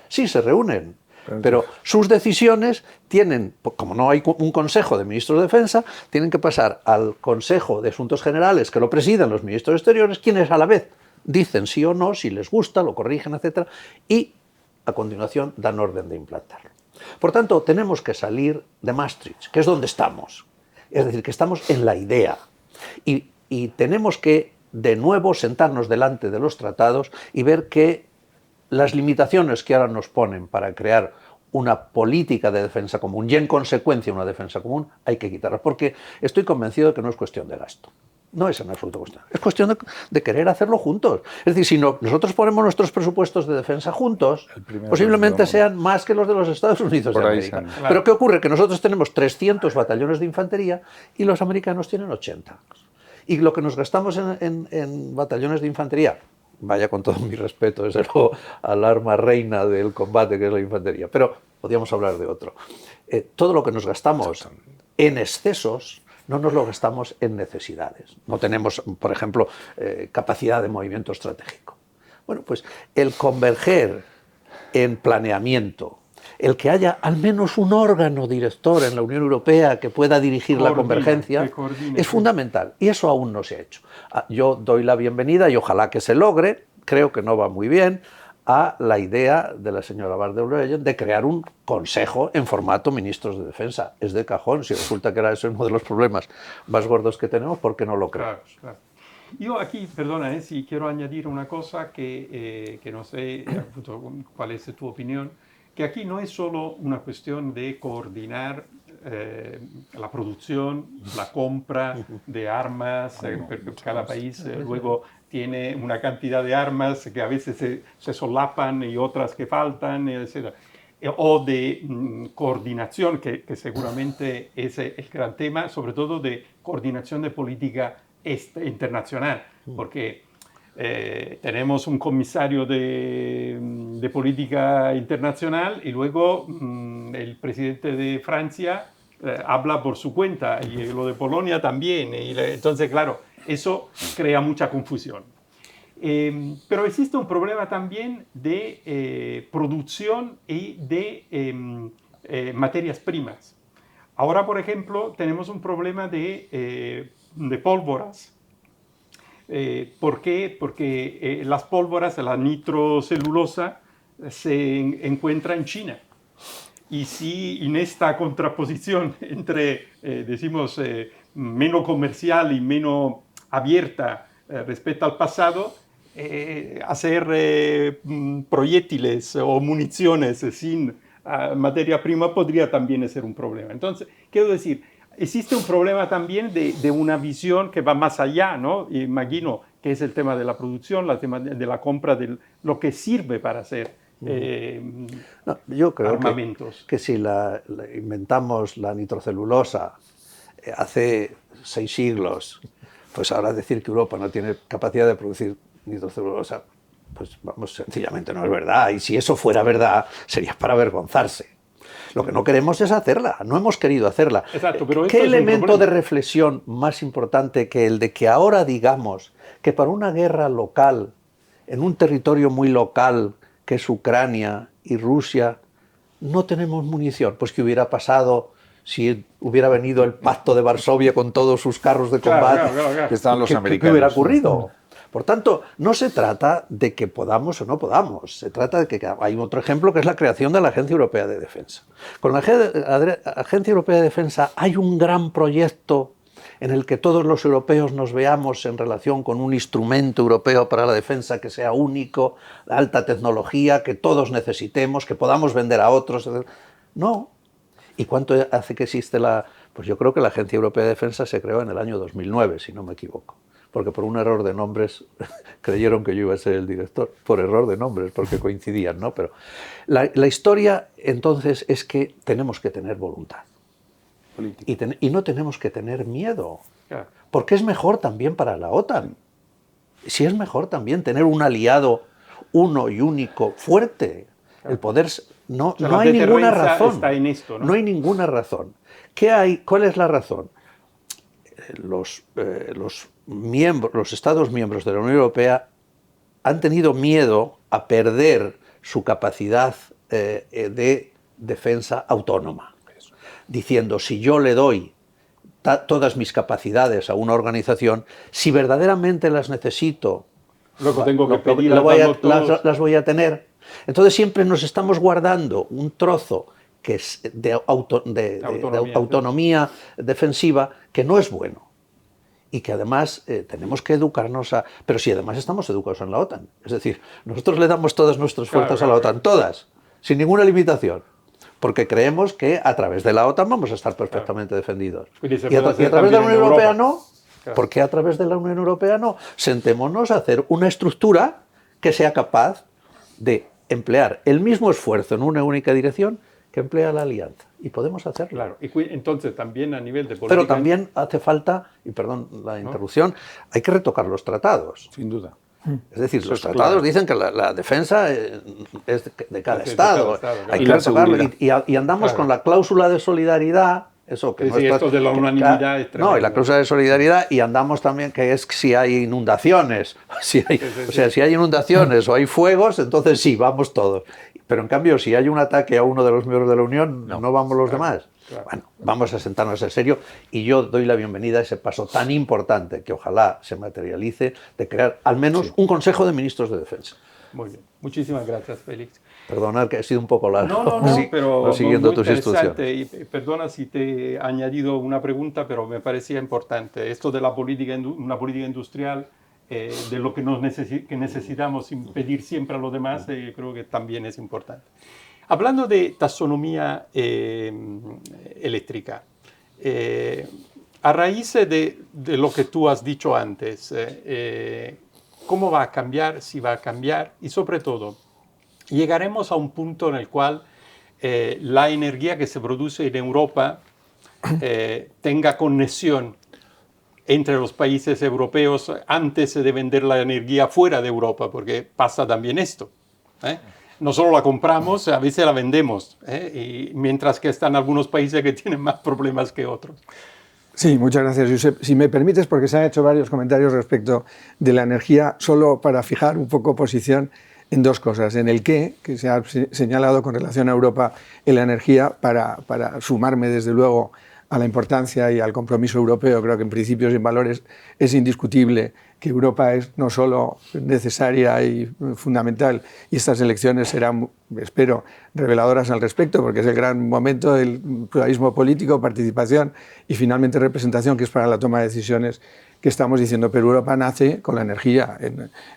Sí se reúnen, pero sus decisiones tienen, como no hay un Consejo de Ministros de Defensa, tienen que pasar al Consejo de Asuntos Generales, que lo presiden los ministros exteriores, quienes a la vez dicen sí o no, si les gusta, lo corrigen, etc. Y a continuación dan orden de implantarlo. Por tanto, tenemos que salir de Maastricht, que es donde estamos. Es decir, que estamos en la idea. Y tenemos que, de nuevo, sentarnos delante de los tratados y ver que las limitaciones que ahora nos ponen para crear una política de defensa común y en consecuencia una defensa común, hay que quitarlas, porque estoy convencido de que no es cuestión de gasto. No es en absoluto cuestión. Es cuestión de querer hacerlo juntos. Es decir, si nosotros ponemos nuestros presupuestos de defensa juntos, posiblemente sean más que los de los Estados Unidos de América. Claro. Pero ¿qué ocurre? Que nosotros tenemos 300 batallones de infantería y los americanos tienen 80. Y lo que nos gastamos en batallones de infantería, vaya con todo mi respeto, desde luego, al arma reina del combate que es la infantería, pero podríamos hablar de otro. Todo lo que nos gastamos en excesos no nos lo gastamos en necesidades. No tenemos, por ejemplo, capacidad de movimiento estratégico. Bueno, pues el converger en planeamiento, el que haya al menos un órgano director en la Unión Europea que pueda dirigir la convergencia, es fundamental. Y eso aún no se ha hecho. Yo doy la bienvenida y ojalá que se logre, creo que no va muy bien, a la idea de la señora van der Leyen de crear un consejo en formato ministros de defensa. Es de cajón, si resulta que era ese uno de los problemas más gordos que tenemos, ¿por qué no lo creamos? Claro, claro. Yo aquí, perdona, si quiero añadir una cosa que no sé cuál es tu opinión, que aquí no es solo una cuestión de coordinar la producción, la compra de armas, cada país luego tiene una cantidad de armas que a veces se solapan y otras que faltan, etc. O de coordinación, que seguramente es el gran tema, sobre todo de coordinación de política internacional, porque tenemos un comisario de política internacional y luego el presidente de Francia habla por su cuenta y lo de Polonia también. Entonces, claro, eso crea mucha confusión. Pero existe un problema también de producción y de materias primas. Ahora, por ejemplo, tenemos un problema de pólvoras. ¿Por qué? Porque las pólvoras, la nitrocelulosa, se encuentra en China. Y si en esta contraposición entre, decimos, menos comercial y menos abierta respecto al pasado, hacer proyectiles o municiones sin materia prima podría también ser un problema. Entonces, quiero decir, existe un problema también de una visión que va más allá, ¿no? Imagino que es el tema de la producción, el tema de la compra de lo que sirve para hacer no, yo creo armamentos. Que si inventamos la nitrocelulosa hace 6 siglos, pues ahora decir que Europa no tiene capacidad de producir nitrocelulosa, pues vamos, sencillamente no es verdad. Y si eso fuera verdad, sería para avergonzarse. Lo que no queremos es hacerla, no hemos querido hacerla. Exacto, pero ¿Qué elemento de reflexión más importante que el de que ahora digamos que para una guerra local, en un territorio muy local, que es Ucrania y Rusia, no tenemos munición? Pues ¿qué hubiera pasado si hubiera venido el Pacto de Varsovia con todos sus carros de combate? Claro. Que estaban los americanos. ¿Qué hubiera ocurrido? Por tanto, no se trata de que podamos o no podamos, se trata de que hay otro ejemplo que es la creación de la Agencia Europea de Defensa. Con la Agencia Europea de Defensa hay un gran proyecto en el que todos los europeos nos veamos en relación con un instrumento europeo para la defensa que sea único, de alta tecnología, que todos necesitemos, que podamos vender a otros. No. ¿Y cuánto hace que existe la...? Pues yo creo que la Agencia Europea de Defensa se creó en el año 2009, si no me equivoco. Porque por un error de nombres creyeron que yo iba a ser el director. Por error de nombres, porque coincidían, ¿no? Pero la historia, entonces, es que tenemos que tener voluntad. Y no tenemos que tener miedo. Claro. Porque es mejor también para la OTAN. Sí es mejor también tener un aliado uno y único, fuerte. Claro. El poder... No, no hay ninguna razón. Está en esto, ¿no? No hay ninguna razón. ¿Qué hay? ¿Cuál es la razón? Los Estados miembros de la Unión Europea han tenido miedo a perder su capacidad de defensa autónoma, diciendo, si yo le doy todas mis capacidades a una organización, si verdaderamente las necesito, luego tengo que pedir las voy a tener. Entonces siempre nos estamos guardando un trozo que es de autonomía defensiva, que no es bueno. Y que además tenemos que educarnos a... Pero si además estamos educados en la OTAN. Es decir, nosotros le damos todas nuestras fuerzas a la OTAN, todas, sin ninguna limitación. Porque creemos que a través de la OTAN vamos a estar perfectamente defendidos. Y a través de la Unión Europea no. ¿Por qué a través de la Unión Europea no? Sentémonos a hacer una estructura que sea capaz de emplear el mismo esfuerzo en una única dirección que emplea la alianza. Y podemos hacerlo. Claro, y entonces también a nivel de política... Pero también hace falta, y perdón la interrupción, hay que retocar los tratados. Sin duda. Es decir, los tratados dicen que la defensa es de cada Estado. Hay que retocarlo. Y andamos con la cláusula de solidaridad. Eso que esto de la unanimidad es tremendo. No, y la cláusula de solidaridad, y andamos también que es si hay inundaciones. O sea, si hay inundaciones o hay fuegos, entonces sí, vamos todos. Pero en cambio, si hay un ataque a uno de los miembros de la Unión, no vamos los demás. Claro. Bueno, vamos a sentarnos en serio, y yo doy la bienvenida a ese paso tan importante que ojalá se materialice, de crear al menos un Consejo de Ministros de Defensa. Muy bien. Muchísimas gracias, Félix. Perdonad que he sido un poco largo. No, pero siguiendo muy tus instrucciones. Y perdona si te he añadido una pregunta, pero me parecía importante. Esto de la política, una política industrial, de lo que necesitamos pedir siempre a los demás, creo que también es importante. Hablando de taxonomía eléctrica, a raíz de lo que tú has dicho antes, ¿cómo va a cambiar? Si va a cambiar, y sobre todo, llegaremos a un punto en el cual la energía que se produce en Europa tenga conexión entre los países europeos antes de vender la energía fuera de Europa, porque pasa también esto. No solo la compramos, a veces la vendemos, y mientras que están algunos países que tienen más problemas que otros. Sí, muchas gracias, Josep. Si me permites, porque se han hecho varios comentarios respecto de la energía, solo para fijar un poco posición en dos cosas. En el qué, que se ha señalado con relación a Europa en la energía, para sumarme desde luego a la importancia y al compromiso europeo. Creo que en principios y en valores es indiscutible que Europa es no solo necesaria y fundamental, y estas elecciones serán, espero, reveladoras al respecto, porque es el gran momento del pluralismo político, participación y finalmente representación, que es para la toma de decisiones que estamos diciendo. Pero Europa nace con la energía.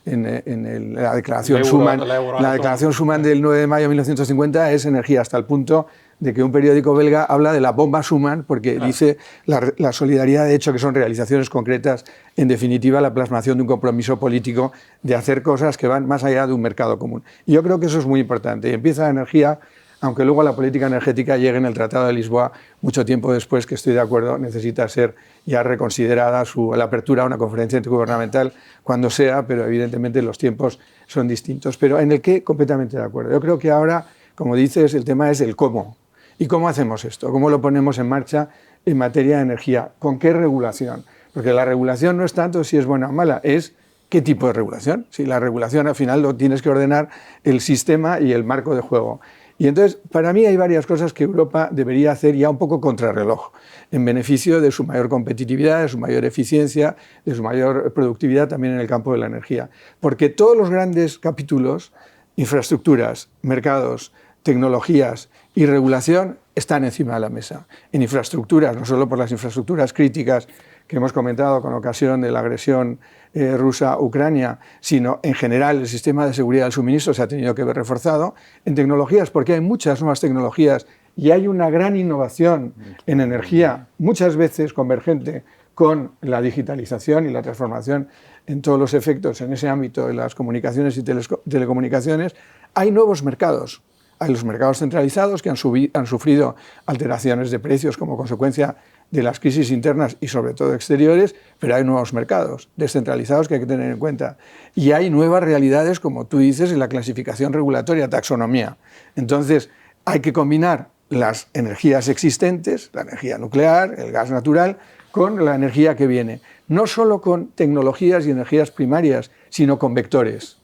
En la declaración Schuman, la declaración Schuman del 9 de mayo de 1950 es energía, hasta el punto de que un periódico belga habla de la bomba Schuman, porque dice la solidaridad, de hecho, que son realizaciones concretas, en definitiva, la plasmación de un compromiso político de hacer cosas que van más allá de un mercado común. Y yo creo que eso es muy importante. Y empieza la energía, aunque luego la política energética llegue en el Tratado de Lisboa mucho tiempo después, que estoy de acuerdo, necesita ser ya reconsiderada la apertura a una conferencia intergubernamental cuando sea, pero evidentemente los tiempos son distintos. Pero en el qué, completamente de acuerdo. Yo creo que ahora, como dices, el tema es el cómo. ¿Y cómo hacemos esto? ¿Cómo lo ponemos en marcha en materia de energía? ¿Con qué regulación? Porque la regulación no es tanto si es buena o mala, es qué tipo de regulación. Si la regulación al final lo tienes que ordenar el sistema y el marco de juego. Y entonces, para mí hay varias cosas que Europa debería hacer ya un poco contrarreloj, en beneficio de su mayor competitividad, de su mayor eficiencia, de su mayor productividad también en el campo de la energía. Porque todos los grandes capítulos, infraestructuras, mercados, tecnologías y regulación, están encima de la mesa. En infraestructuras, no solo por las infraestructuras críticas que hemos comentado con ocasión de la agresión rusa a Ucrania, sino en general el sistema de seguridad del suministro se ha tenido que ver reforzado. En tecnologías, porque hay muchas nuevas tecnologías y hay una gran innovación en energía, muchas veces convergente con la digitalización y la transformación en todos los efectos en ese ámbito de las comunicaciones y telecomunicaciones. Hay nuevos mercados. Hay los mercados centralizados que han sufrido alteraciones de precios como consecuencia de las crisis internas y sobre todo exteriores, pero hay nuevos mercados descentralizados que hay que tener en cuenta. Y hay nuevas realidades, como tú dices, en la clasificación regulatoria, taxonomía. Entonces, hay que combinar las energías existentes, la energía nuclear, el gas natural, con la energía que viene. No solo con tecnologías y energías primarias, sino con vectores.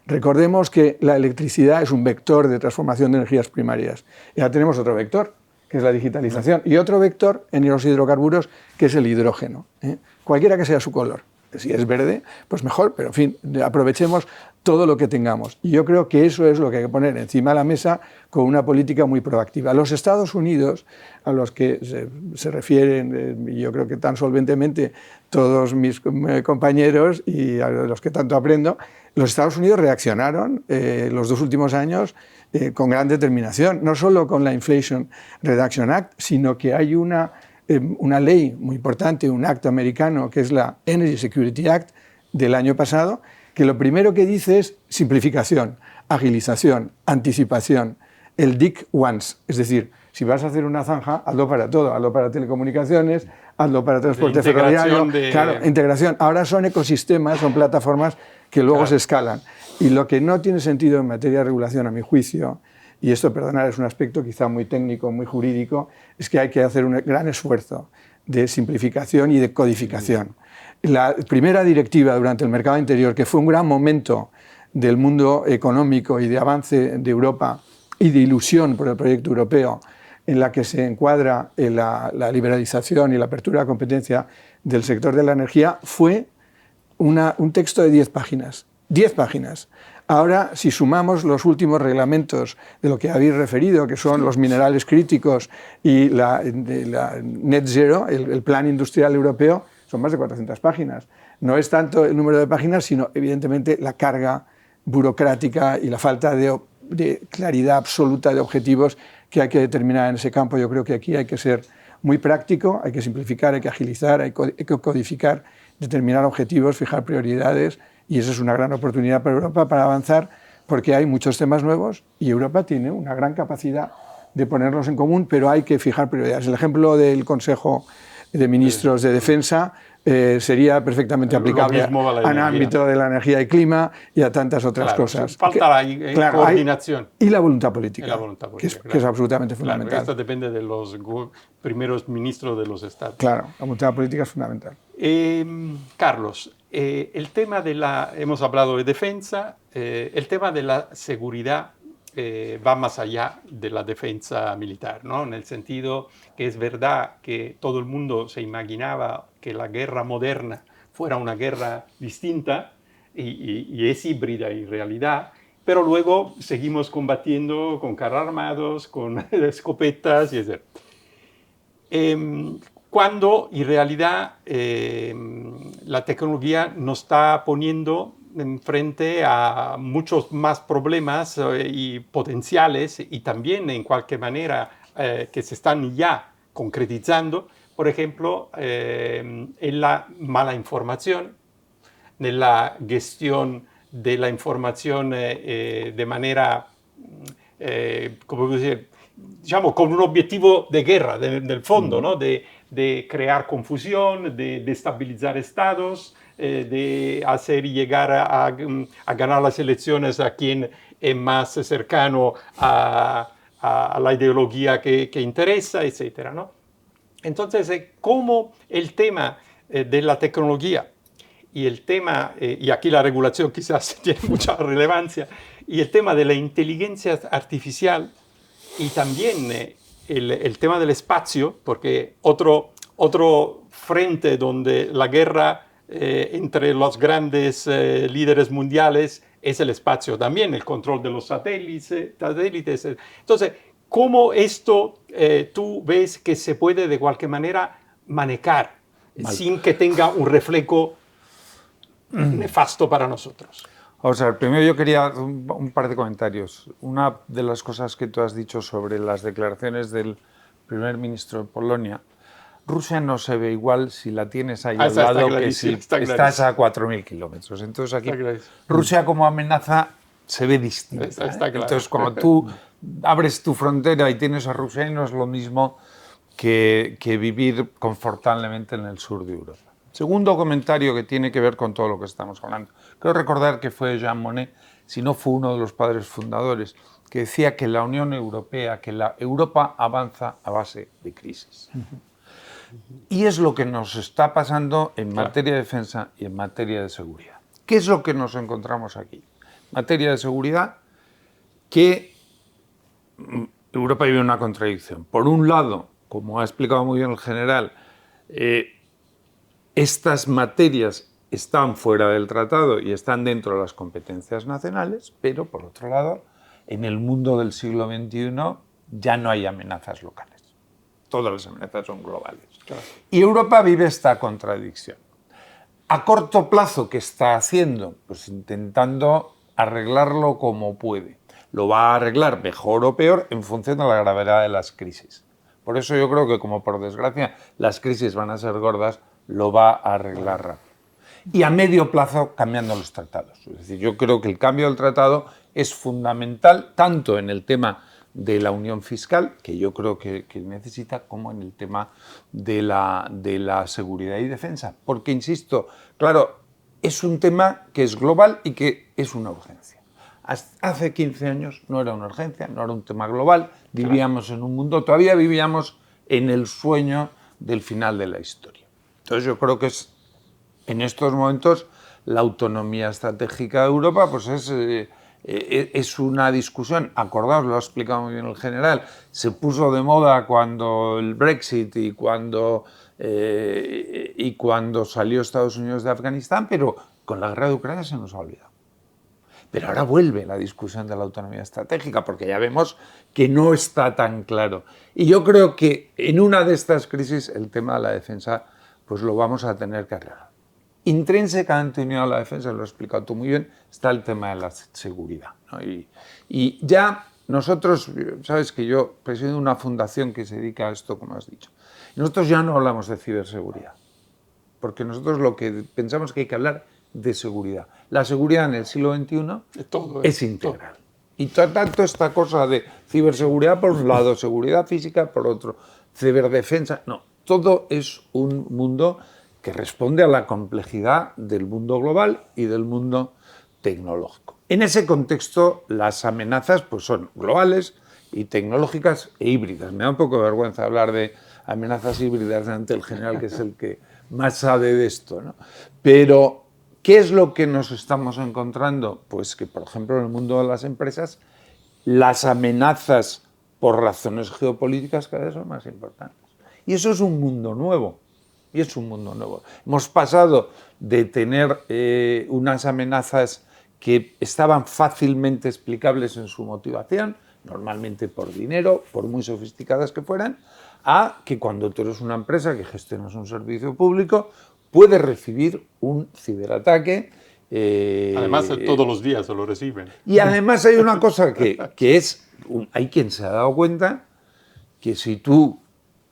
Recordemos que la electricidad es un vector de transformación de energías primarias. Y ahora tenemos otro vector, que es la digitalización, y otro vector en los hidrocarburos, que es el hidrógeno. Cualquiera que sea su color. Si es verde, pues mejor, pero en fin, aprovechemos todo lo que tengamos. Y yo creo que eso es lo que hay que poner encima de la mesa con una política muy proactiva. Los Estados Unidos, a los que se refieren, yo creo que tan solventemente todos mis compañeros y a los que tanto aprendo, los Estados Unidos reaccionaron los 2 últimos años con gran determinación, no solo con la Inflation Reduction Act, sino que hay una ley muy importante, un acto americano, que es la Energy Security Act del año pasado, que lo primero que dice es simplificación, agilización, anticipación, el DIC once, es decir, si vas a hacer una zanja, hazlo para todo, hazlo para telecomunicaciones, hazlo para transporte ferroviario, claro, integración. Ahora son ecosistemas, son plataformas que luego se escalan. Y lo que no tiene sentido en materia de regulación, a mi juicio, y esto, perdonar, es un aspecto quizá muy técnico, muy jurídico, es que hay que hacer un gran esfuerzo de simplificación y de codificación. La primera directiva durante el mercado interior, que fue un gran momento del mundo económico y de avance de Europa y de ilusión por el proyecto europeo, en la que se encuadra la liberalización y la apertura de la competencia del sector de la energía, fue un texto de 10 páginas. 10 páginas. Ahora, si sumamos los últimos reglamentos de lo que habéis referido, que son los minerales críticos y la Net Zero, el plan industrial europeo, son más de 400 páginas. No es tanto el número de páginas, sino evidentemente la carga burocrática y la falta de claridad absoluta de objetivos que hay que determinar en ese campo. Yo creo que aquí hay que ser muy práctico, hay que simplificar, hay que agilizar, hay que codificar, determinar objetivos, fijar prioridades, y eso es una gran oportunidad para Europa para avanzar, porque hay muchos temas nuevos y Europa tiene una gran capacidad de ponerlos en común, pero hay que fijar prioridades. El ejemplo del Consejo de Ministros de Defensa sería perfectamente aplicable al ámbito de la energía y clima y a tantas otras cosas. Falta la coordinación. Y la voluntad política, que es absolutamente fundamental. Claro, esto depende de los primeros ministros de los estados. Claro, la voluntad política es fundamental. Carlos, el tema hemos hablado de defensa, el tema de la seguridad va más allá de la defensa militar, ¿no? En el sentido que es verdad que todo el mundo se imaginaba que la guerra moderna fuera una guerra distinta y es híbrida en realidad, pero luego seguimos combatiendo con carros armados, con escopetas y etc. Cuando en realidad la tecnología nos está poniendo frente a muchos más problemas y potenciales y también en cualquier manera que se están ya concretizando, por ejemplo, en la mala información, en la gestión de la información de manera, ¿cómo decir? Digamos, con un objetivo de guerra, del fondo, ¿no? De crear confusión, de destabilizar estados, de hacer llegar a ganar las elecciones a quien es más cercano a la ideología que interesa, etc., ¿no? Entonces, ¿cómo el tema de la tecnología y el tema, y aquí la regulación quizás tiene mucha relevancia, y el tema de la inteligencia artificial y también el tema del espacio, porque otro frente donde la guerra entre los grandes líderes mundiales es el espacio también, el control de los satélites. Entonces, ¿cómo esto tú ves que se puede de cualquier manera manejar sin que tenga un reflejo nefasto para nosotros? Vamos a ver, primero yo quería un par de comentarios. Una de las cosas que tú has dicho sobre las declaraciones del primer ministro de Polonia, Rusia no se ve igual si la tienes ahí al lado que si estás a 4.000 kilómetros. Entonces aquí Rusia como amenaza se ve distinta. Está claro. Entonces cuando tú abres tu frontera y tienes a Rusia, no es lo mismo que vivir confortablemente en el sur de Europa. Segundo comentario que tiene que ver con todo lo que estamos hablando. Quiero recordar que fue Jean Monnet, si no fue uno de los padres fundadores, que decía que la Unión Europea, que la Europa avanza a base de crisis. Y es lo que nos está pasando en materia de defensa y en materia de seguridad. ¿Qué es lo que nos encontramos aquí? En materia de seguridad, que Europa vive una contradicción. Por un lado, como ha explicado muy bien el general, estas materias están fuera del tratado y están dentro de las competencias nacionales, pero por otro lado, en el mundo del siglo XXI ya no hay amenazas locales. Todas las amenazas son globales. Claro. Y Europa vive esta contradicción. A corto plazo, ¿qué está haciendo? Pues intentando arreglarlo como puede. Lo va a arreglar mejor o peor en función de la gravedad de las crisis. Por eso yo creo que, como por desgracia las crisis van a ser gordas, lo va a arreglar rápido. Y a medio plazo cambiando los tratados. Es decir, yo creo que el cambio del tratado es fundamental tanto en el tema de la unión fiscal, que yo creo que necesita, como en el tema de la seguridad y defensa. Porque, insisto, claro, es un tema que es global y que es una urgencia. Hace 15 años no era una urgencia, no era un tema global, vivíamos en un mundo, todavía vivíamos en el sueño del final de la historia. Entonces yo creo que en estos momentos la autonomía estratégica de Europa pues es una discusión, acordaos, lo ha explicado muy bien el general, se puso de moda cuando el Brexit y cuando salió Estados Unidos de Afganistán, pero con la guerra de Ucrania se nos ha olvidado. Pero ahora vuelve la discusión de la autonomía estratégica, porque ya vemos que no está tan claro. Y yo creo que en una de estas crisis el tema de la defensa pues lo vamos a tener que arreglar. Intrínsecamente unido a la defensa, lo has explicado tú muy bien, está el tema de la seguridad, ¿no? Y ya nosotros, sabes que yo presido una fundación que se dedica a esto, como has dicho. Nosotros ya no hablamos de ciberseguridad, porque nosotros lo que pensamos que hay que hablar de seguridad. La seguridad en el siglo XXI es integral. Y tanto esta cosa de ciberseguridad por un lado, seguridad física por otro, ciberdefensa, no, todo es un mundo que responde a la complejidad del mundo global y del mundo tecnológico. En ese contexto, las amenazas pues, son globales y tecnológicas e híbridas. Me da un poco de vergüenza hablar de amenazas híbridas ante el general, que es el que más sabe de esto, ¿no? Pero, ¿qué es lo que nos estamos encontrando? Pues que, por ejemplo, en el mundo de las empresas, las amenazas por razones geopolíticas cada vez son más importantes. Y eso es un mundo nuevo. Y es un mundo nuevo. Hemos pasado de tener unas amenazas que estaban fácilmente explicables en su motivación, normalmente por dinero, por muy sofisticadas que fueran, a que cuando tú eres una empresa que gestionas un servicio público, puedes recibir un ciberataque. Además, todos los días se lo reciben. Y además hay una cosa que es, hay quien se ha dado cuenta que si tú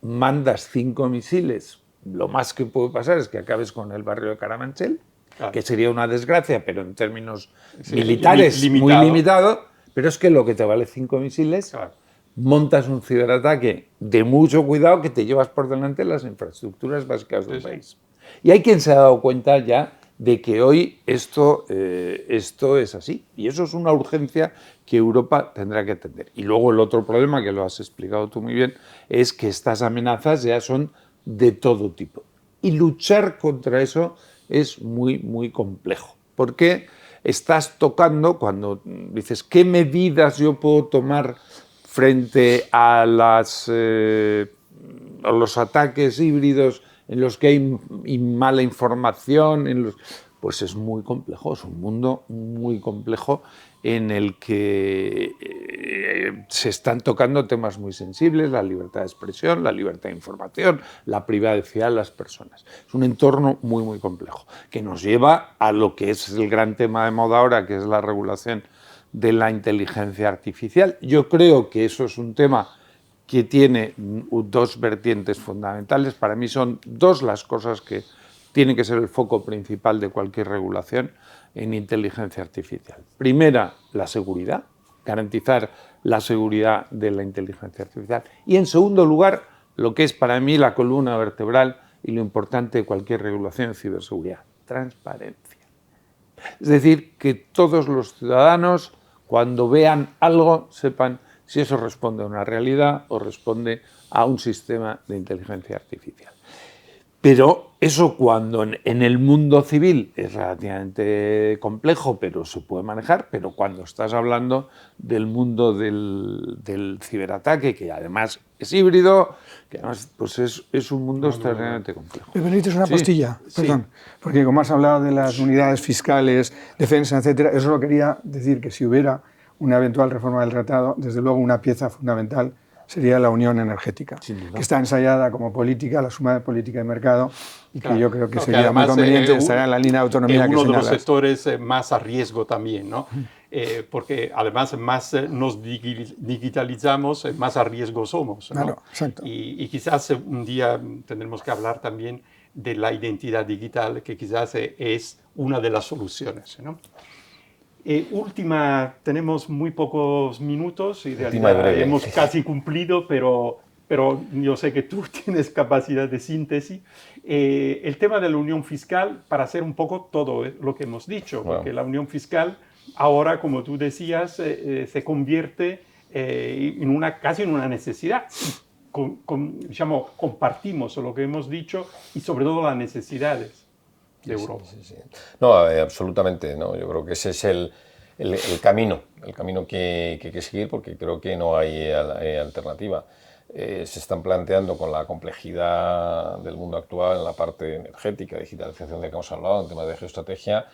mandas 5 misiles, lo más que puede pasar es que acabes con el barrio de Carabanchel, claro, que sería una desgracia, pero en términos militares muy limitado, pero es que lo que te vale 5 misiles, claro, montas un ciberataque de mucho cuidado que te llevas por delante las infraestructuras básicas del país. Y hay quien se ha dado cuenta ya de que hoy esto es así. Y eso es una urgencia que Europa tendrá que atender. Y luego el otro problema, que lo has explicado tú muy bien, es que estas amenazas ya son de todo tipo. Y luchar contra eso es muy, muy complejo. Porque estás tocando, cuando dices, ¿qué medidas yo puedo tomar frente a los ataques híbridos en los que hay mala información, pues es muy complejo, es un mundo muy complejo en el que se están tocando temas muy sensibles, la libertad de expresión, la libertad de información, la privacidad de las personas. Es un entorno muy, muy complejo, que nos lleva a lo que es el gran tema de moda ahora, que es la regulación de la inteligencia artificial. Yo creo que eso es un tema que tiene 2 vertientes fundamentales. Para mí son 2 las cosas que tienen que ser el foco principal de cualquier regulación en inteligencia artificial. Primera, la seguridad, garantizar la seguridad de la inteligencia artificial. Y en segundo lugar, lo que es para mí la columna vertebral y lo importante de cualquier regulación de ciberseguridad, transparencia. Es decir, que todos los ciudadanos, cuando vean algo, sepan si eso responde a una realidad o responde a un sistema de inteligencia artificial. Pero eso cuando en el mundo civil es relativamente complejo, pero se puede manejar, pero cuando estás hablando del mundo del ciberataque, que además es híbrido, que además pues es un mundo extraordinariamente complejo. ¿Me permites una postilla? Sí. Perdón, porque como has hablado de las unidades fiscales, defensa, etcétera, eso lo quería decir, que si hubiera una eventual reforma del tratado, desde luego una pieza fundamental sería la unión energética, que está ensayada como política, la suma de política y mercado, y que yo creo que sería muy conveniente estar en la línea de autonomía que uno señalas. de los sectores más a riesgo también, ¿no? Porque además más nos digitalizamos, más a riesgo somos, ¿no? Claro, exacto. Y quizás un día tendremos que hablar también de la identidad digital, que quizás es una de las soluciones, ¿no? Tenemos muy pocos minutos y hemos casi cumplido, pero yo sé que tú tienes capacidad de síntesis. El tema de la unión fiscal, para hacer un poco todo lo que hemos dicho, porque la unión fiscal ahora, como tú decías, se convierte casi en una necesidad. Compartimos lo que hemos dicho y sobre todo las necesidades de Europa. Sí. No, absolutamente, no. Yo creo que ese es el camino que hay que seguir, porque creo que no hay alternativa. Se están planteando con la complejidad del mundo actual en la parte energética, digitalización de que hemos hablado, en temas de geoestrategia,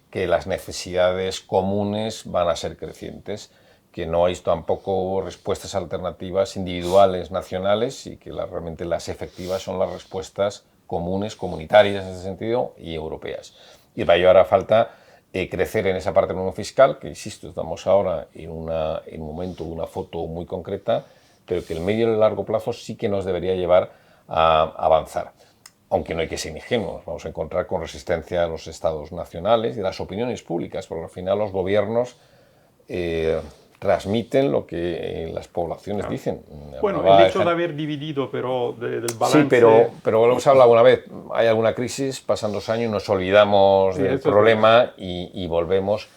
que las necesidades comunes van a ser crecientes, que no hay tampoco respuestas alternativas individuales, nacionales, y que realmente las efectivas son las respuestas comunes, comunitarias en ese sentido, y europeas. Y para ello hará falta crecer en esa parte del mundo fiscal, que insisto, estamos ahora en un momento de una foto muy concreta, pero que el medio y el largo plazo sí que nos debería llevar a avanzar. Aunque no hay que ser ingenuos, vamos a encontrar con resistencia a los estados nacionales y a las opiniones públicas, porque al final los gobiernos transmiten lo que las poblaciones dicen. Bueno, Hablaba el de hecho de gente- haber dividido, pero del balance... Sí, pero lo hemos hablado alguna vez. Hay alguna crisis, pasan 2 años, nos olvidamos Sí, del eso es problema y volvemos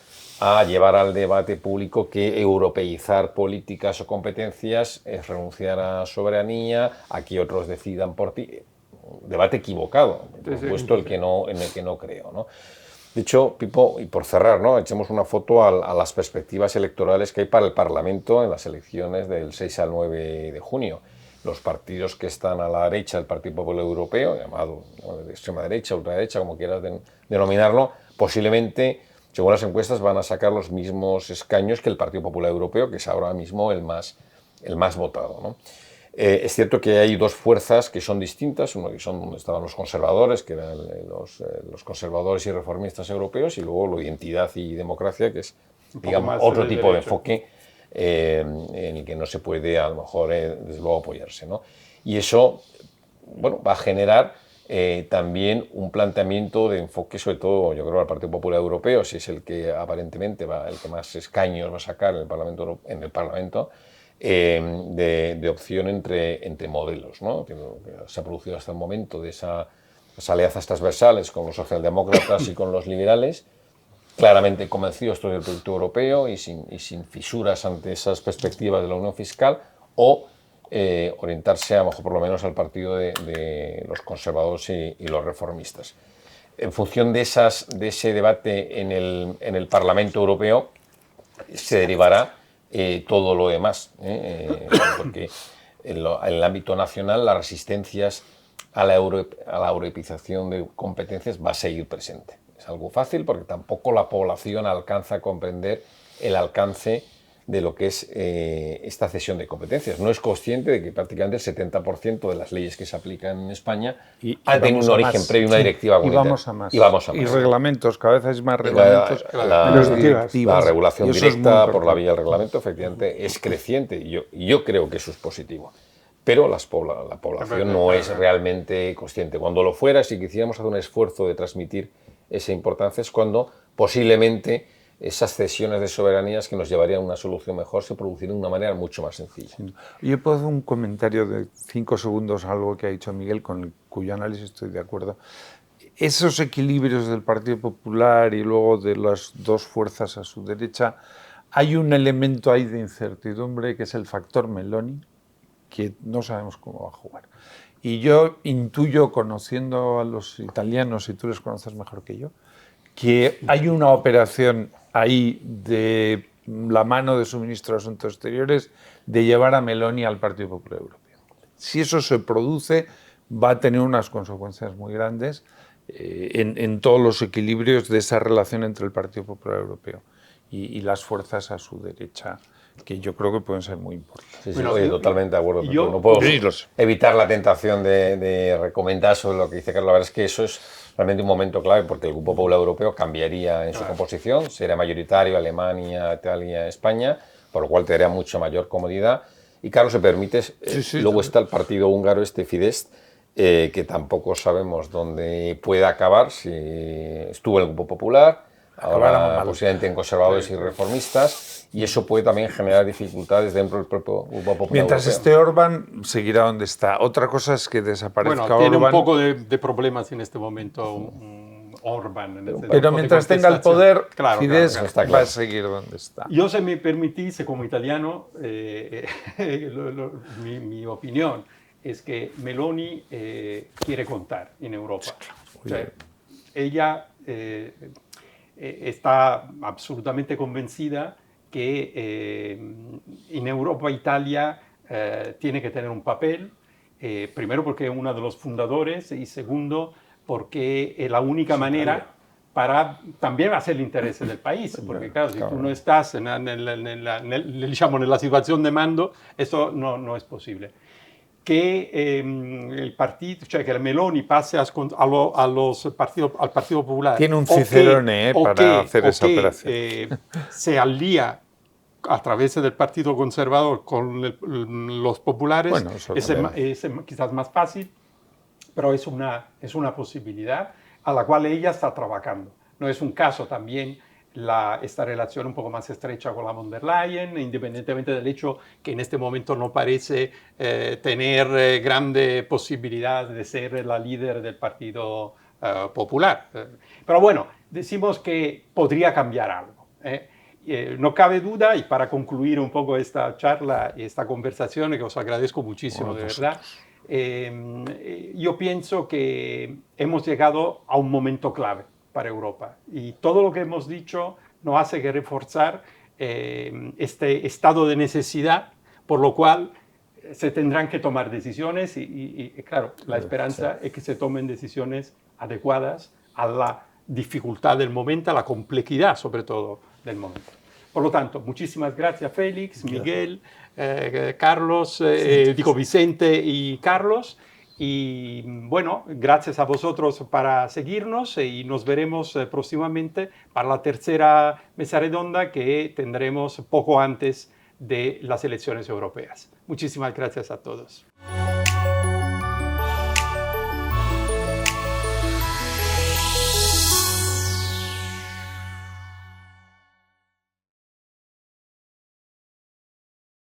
a llevar al debate público que europeizar políticas o competencias es renunciar a soberanía, a que otros decidan por ti. Debate equivocado, por supuesto, en el que no creo, ¿no? De hecho, Pipo, y por cerrar, ¿no? Echemos una foto a las perspectivas electorales que hay para el Parlamento en las elecciones del 6 al 9 de junio. Los partidos que están a la derecha del Partido Popular Europeo, llamado de extrema derecha, ultraderecha, como quieras denominarlo, posiblemente, según las encuestas, van a sacar los mismos escaños que el Partido Popular Europeo, que es ahora mismo el más votado, ¿no? Es cierto que hay 2 fuerzas que son distintas, uno que son donde estaban los conservadores, que eran los conservadores y reformistas europeos, y luego lo de identidad y democracia, que es, digamos, otro tipo de enfoque en el que no se puede, a lo mejor, desde luego, apoyarse, ¿no? Y eso, bueno, va a generar también un planteamiento de enfoque, sobre todo, yo creo, al Partido Popular Europeo, si es el que aparentemente el que más escaños va a sacar en el Parlamento, de opción entre modelos, ¿no? Que se ha producido hasta el momento de esas alianzas transversales con los socialdemócratas y con los liberales, claramente convencidos todos del proyecto europeo y sin fisuras ante esas perspectivas de la unión fiscal, o orientarse, a lo mejor por lo menos, al partido de los conservadores y los reformistas. En función de ese debate en el Parlamento Europeo se derivará todo lo demás, porque en el ámbito nacional las resistencias a la europeización de competencias va a seguir presente. Es algo fácil porque tampoco la población alcanza a comprender el alcance de lo que es esta cesión de competencias. No es consciente de que prácticamente el 70% de las leyes que se aplican en España han tenido un origen previo, una directiva comunitaria. Y vamos a más. Y reglamentos, cada vez hay más reglamentos. La regulación directa por la vía del reglamento, efectivamente, es creciente y yo creo que eso es positivo. Pero la población no es realmente consciente. Cuando lo fuera, si quisiéramos hacer un esfuerzo de transmitir esa importancia, es cuando posiblemente esas cesiones de soberanías que nos llevarían a una solución mejor se producirían de una manera mucho más sencilla. Yo puedo hacer un comentario de 5 segundos a algo que ha dicho Miguel, con cuyo análisis estoy de acuerdo. Esos equilibrios del Partido Popular y luego de las 2 fuerzas a su derecha, hay un elemento ahí de incertidumbre que es el factor Meloni, que no sabemos cómo va a jugar. Y yo intuyo, conociendo a los italianos, y tú les conoces mejor que yo, que hay una operación ahí de la mano de su ministro de Asuntos Exteriores de llevar a Meloni al Partido Popular Europeo. Si eso se produce, va a tener unas consecuencias muy grandes en todos los equilibrios de esa relación entre el Partido Popular Europeo y las fuerzas a su derecha, que yo creo que pueden ser muy importantes. Sí, bueno, oye, totalmente de acuerdo. No puedo evitar la tentación de recomendar sobre lo que dice Carlos. La verdad es que eso es realmente un momento clave, porque el Grupo Popular Europeo cambiaría en su composición, sería mayoritario Alemania, Italia, España, por lo cual tendría mucha mayor comodidad. Y Carlos, si permites, luego está el partido húngaro, Fidesz, que tampoco sabemos dónde puede acabar, si estuvo en el Grupo Popular, ahora posiblemente en conservadores y reformistas, y eso puede también generar dificultades dentro del propio Grupo Popular Mientras Europeo. esté Orbán, seguirá donde está. Otra cosa es que desaparezca Orbán. Tiene un poco de problemas en este momento Orbán. Pero mientras tenga el poder, Fidesz está va a seguir donde está. Yo, se me permitís, como italiano, mi opinión es que Meloni quiere contar en Europa. O sea, ella está absolutamente convencida que en Europa Italia tiene que tener un papel, primero porque es uno de los fundadores y segundo porque es la única manera para también hacer el interés del país, porque claro, si tú no estás en la situación de mando, eso no es posible. Que el partido, cioè che Meloni pase al Partido Popular. Tiene un Cicerone para hacer esa operación. Se alía a través del Partido Conservador con los populares, bueno, es quizás más fácil, pero es una posibilidad a la cual ella está trabajando. No es un caso también esta relación un poco más estrecha con la von der Leyen, independientemente del hecho que en este momento no parece tener grande posibilidad de ser la líder del Partido Popular. Pero bueno, decimos que podría cambiar algo. No cabe duda, y para concluir un poco esta charla y esta conversación, que os agradezco muchísimo, de verdad, yo pienso que hemos llegado a un momento clave para Europa y todo lo que hemos dicho nos hace que reforzar este estado de necesidad, por lo cual se tendrán que tomar decisiones y claro, la esperanza es que se tomen decisiones adecuadas a la dificultad del momento, a la complejidad sobre todo del momento. Por lo tanto, muchísimas gracias Félix, Miguel, Carlos, Vicente y Carlos. Y bueno, gracias a vosotros para seguirnos y nos veremos próximamente para la tercera mesa redonda que tendremos poco antes de las elecciones europeas. Muchísimas gracias a todos.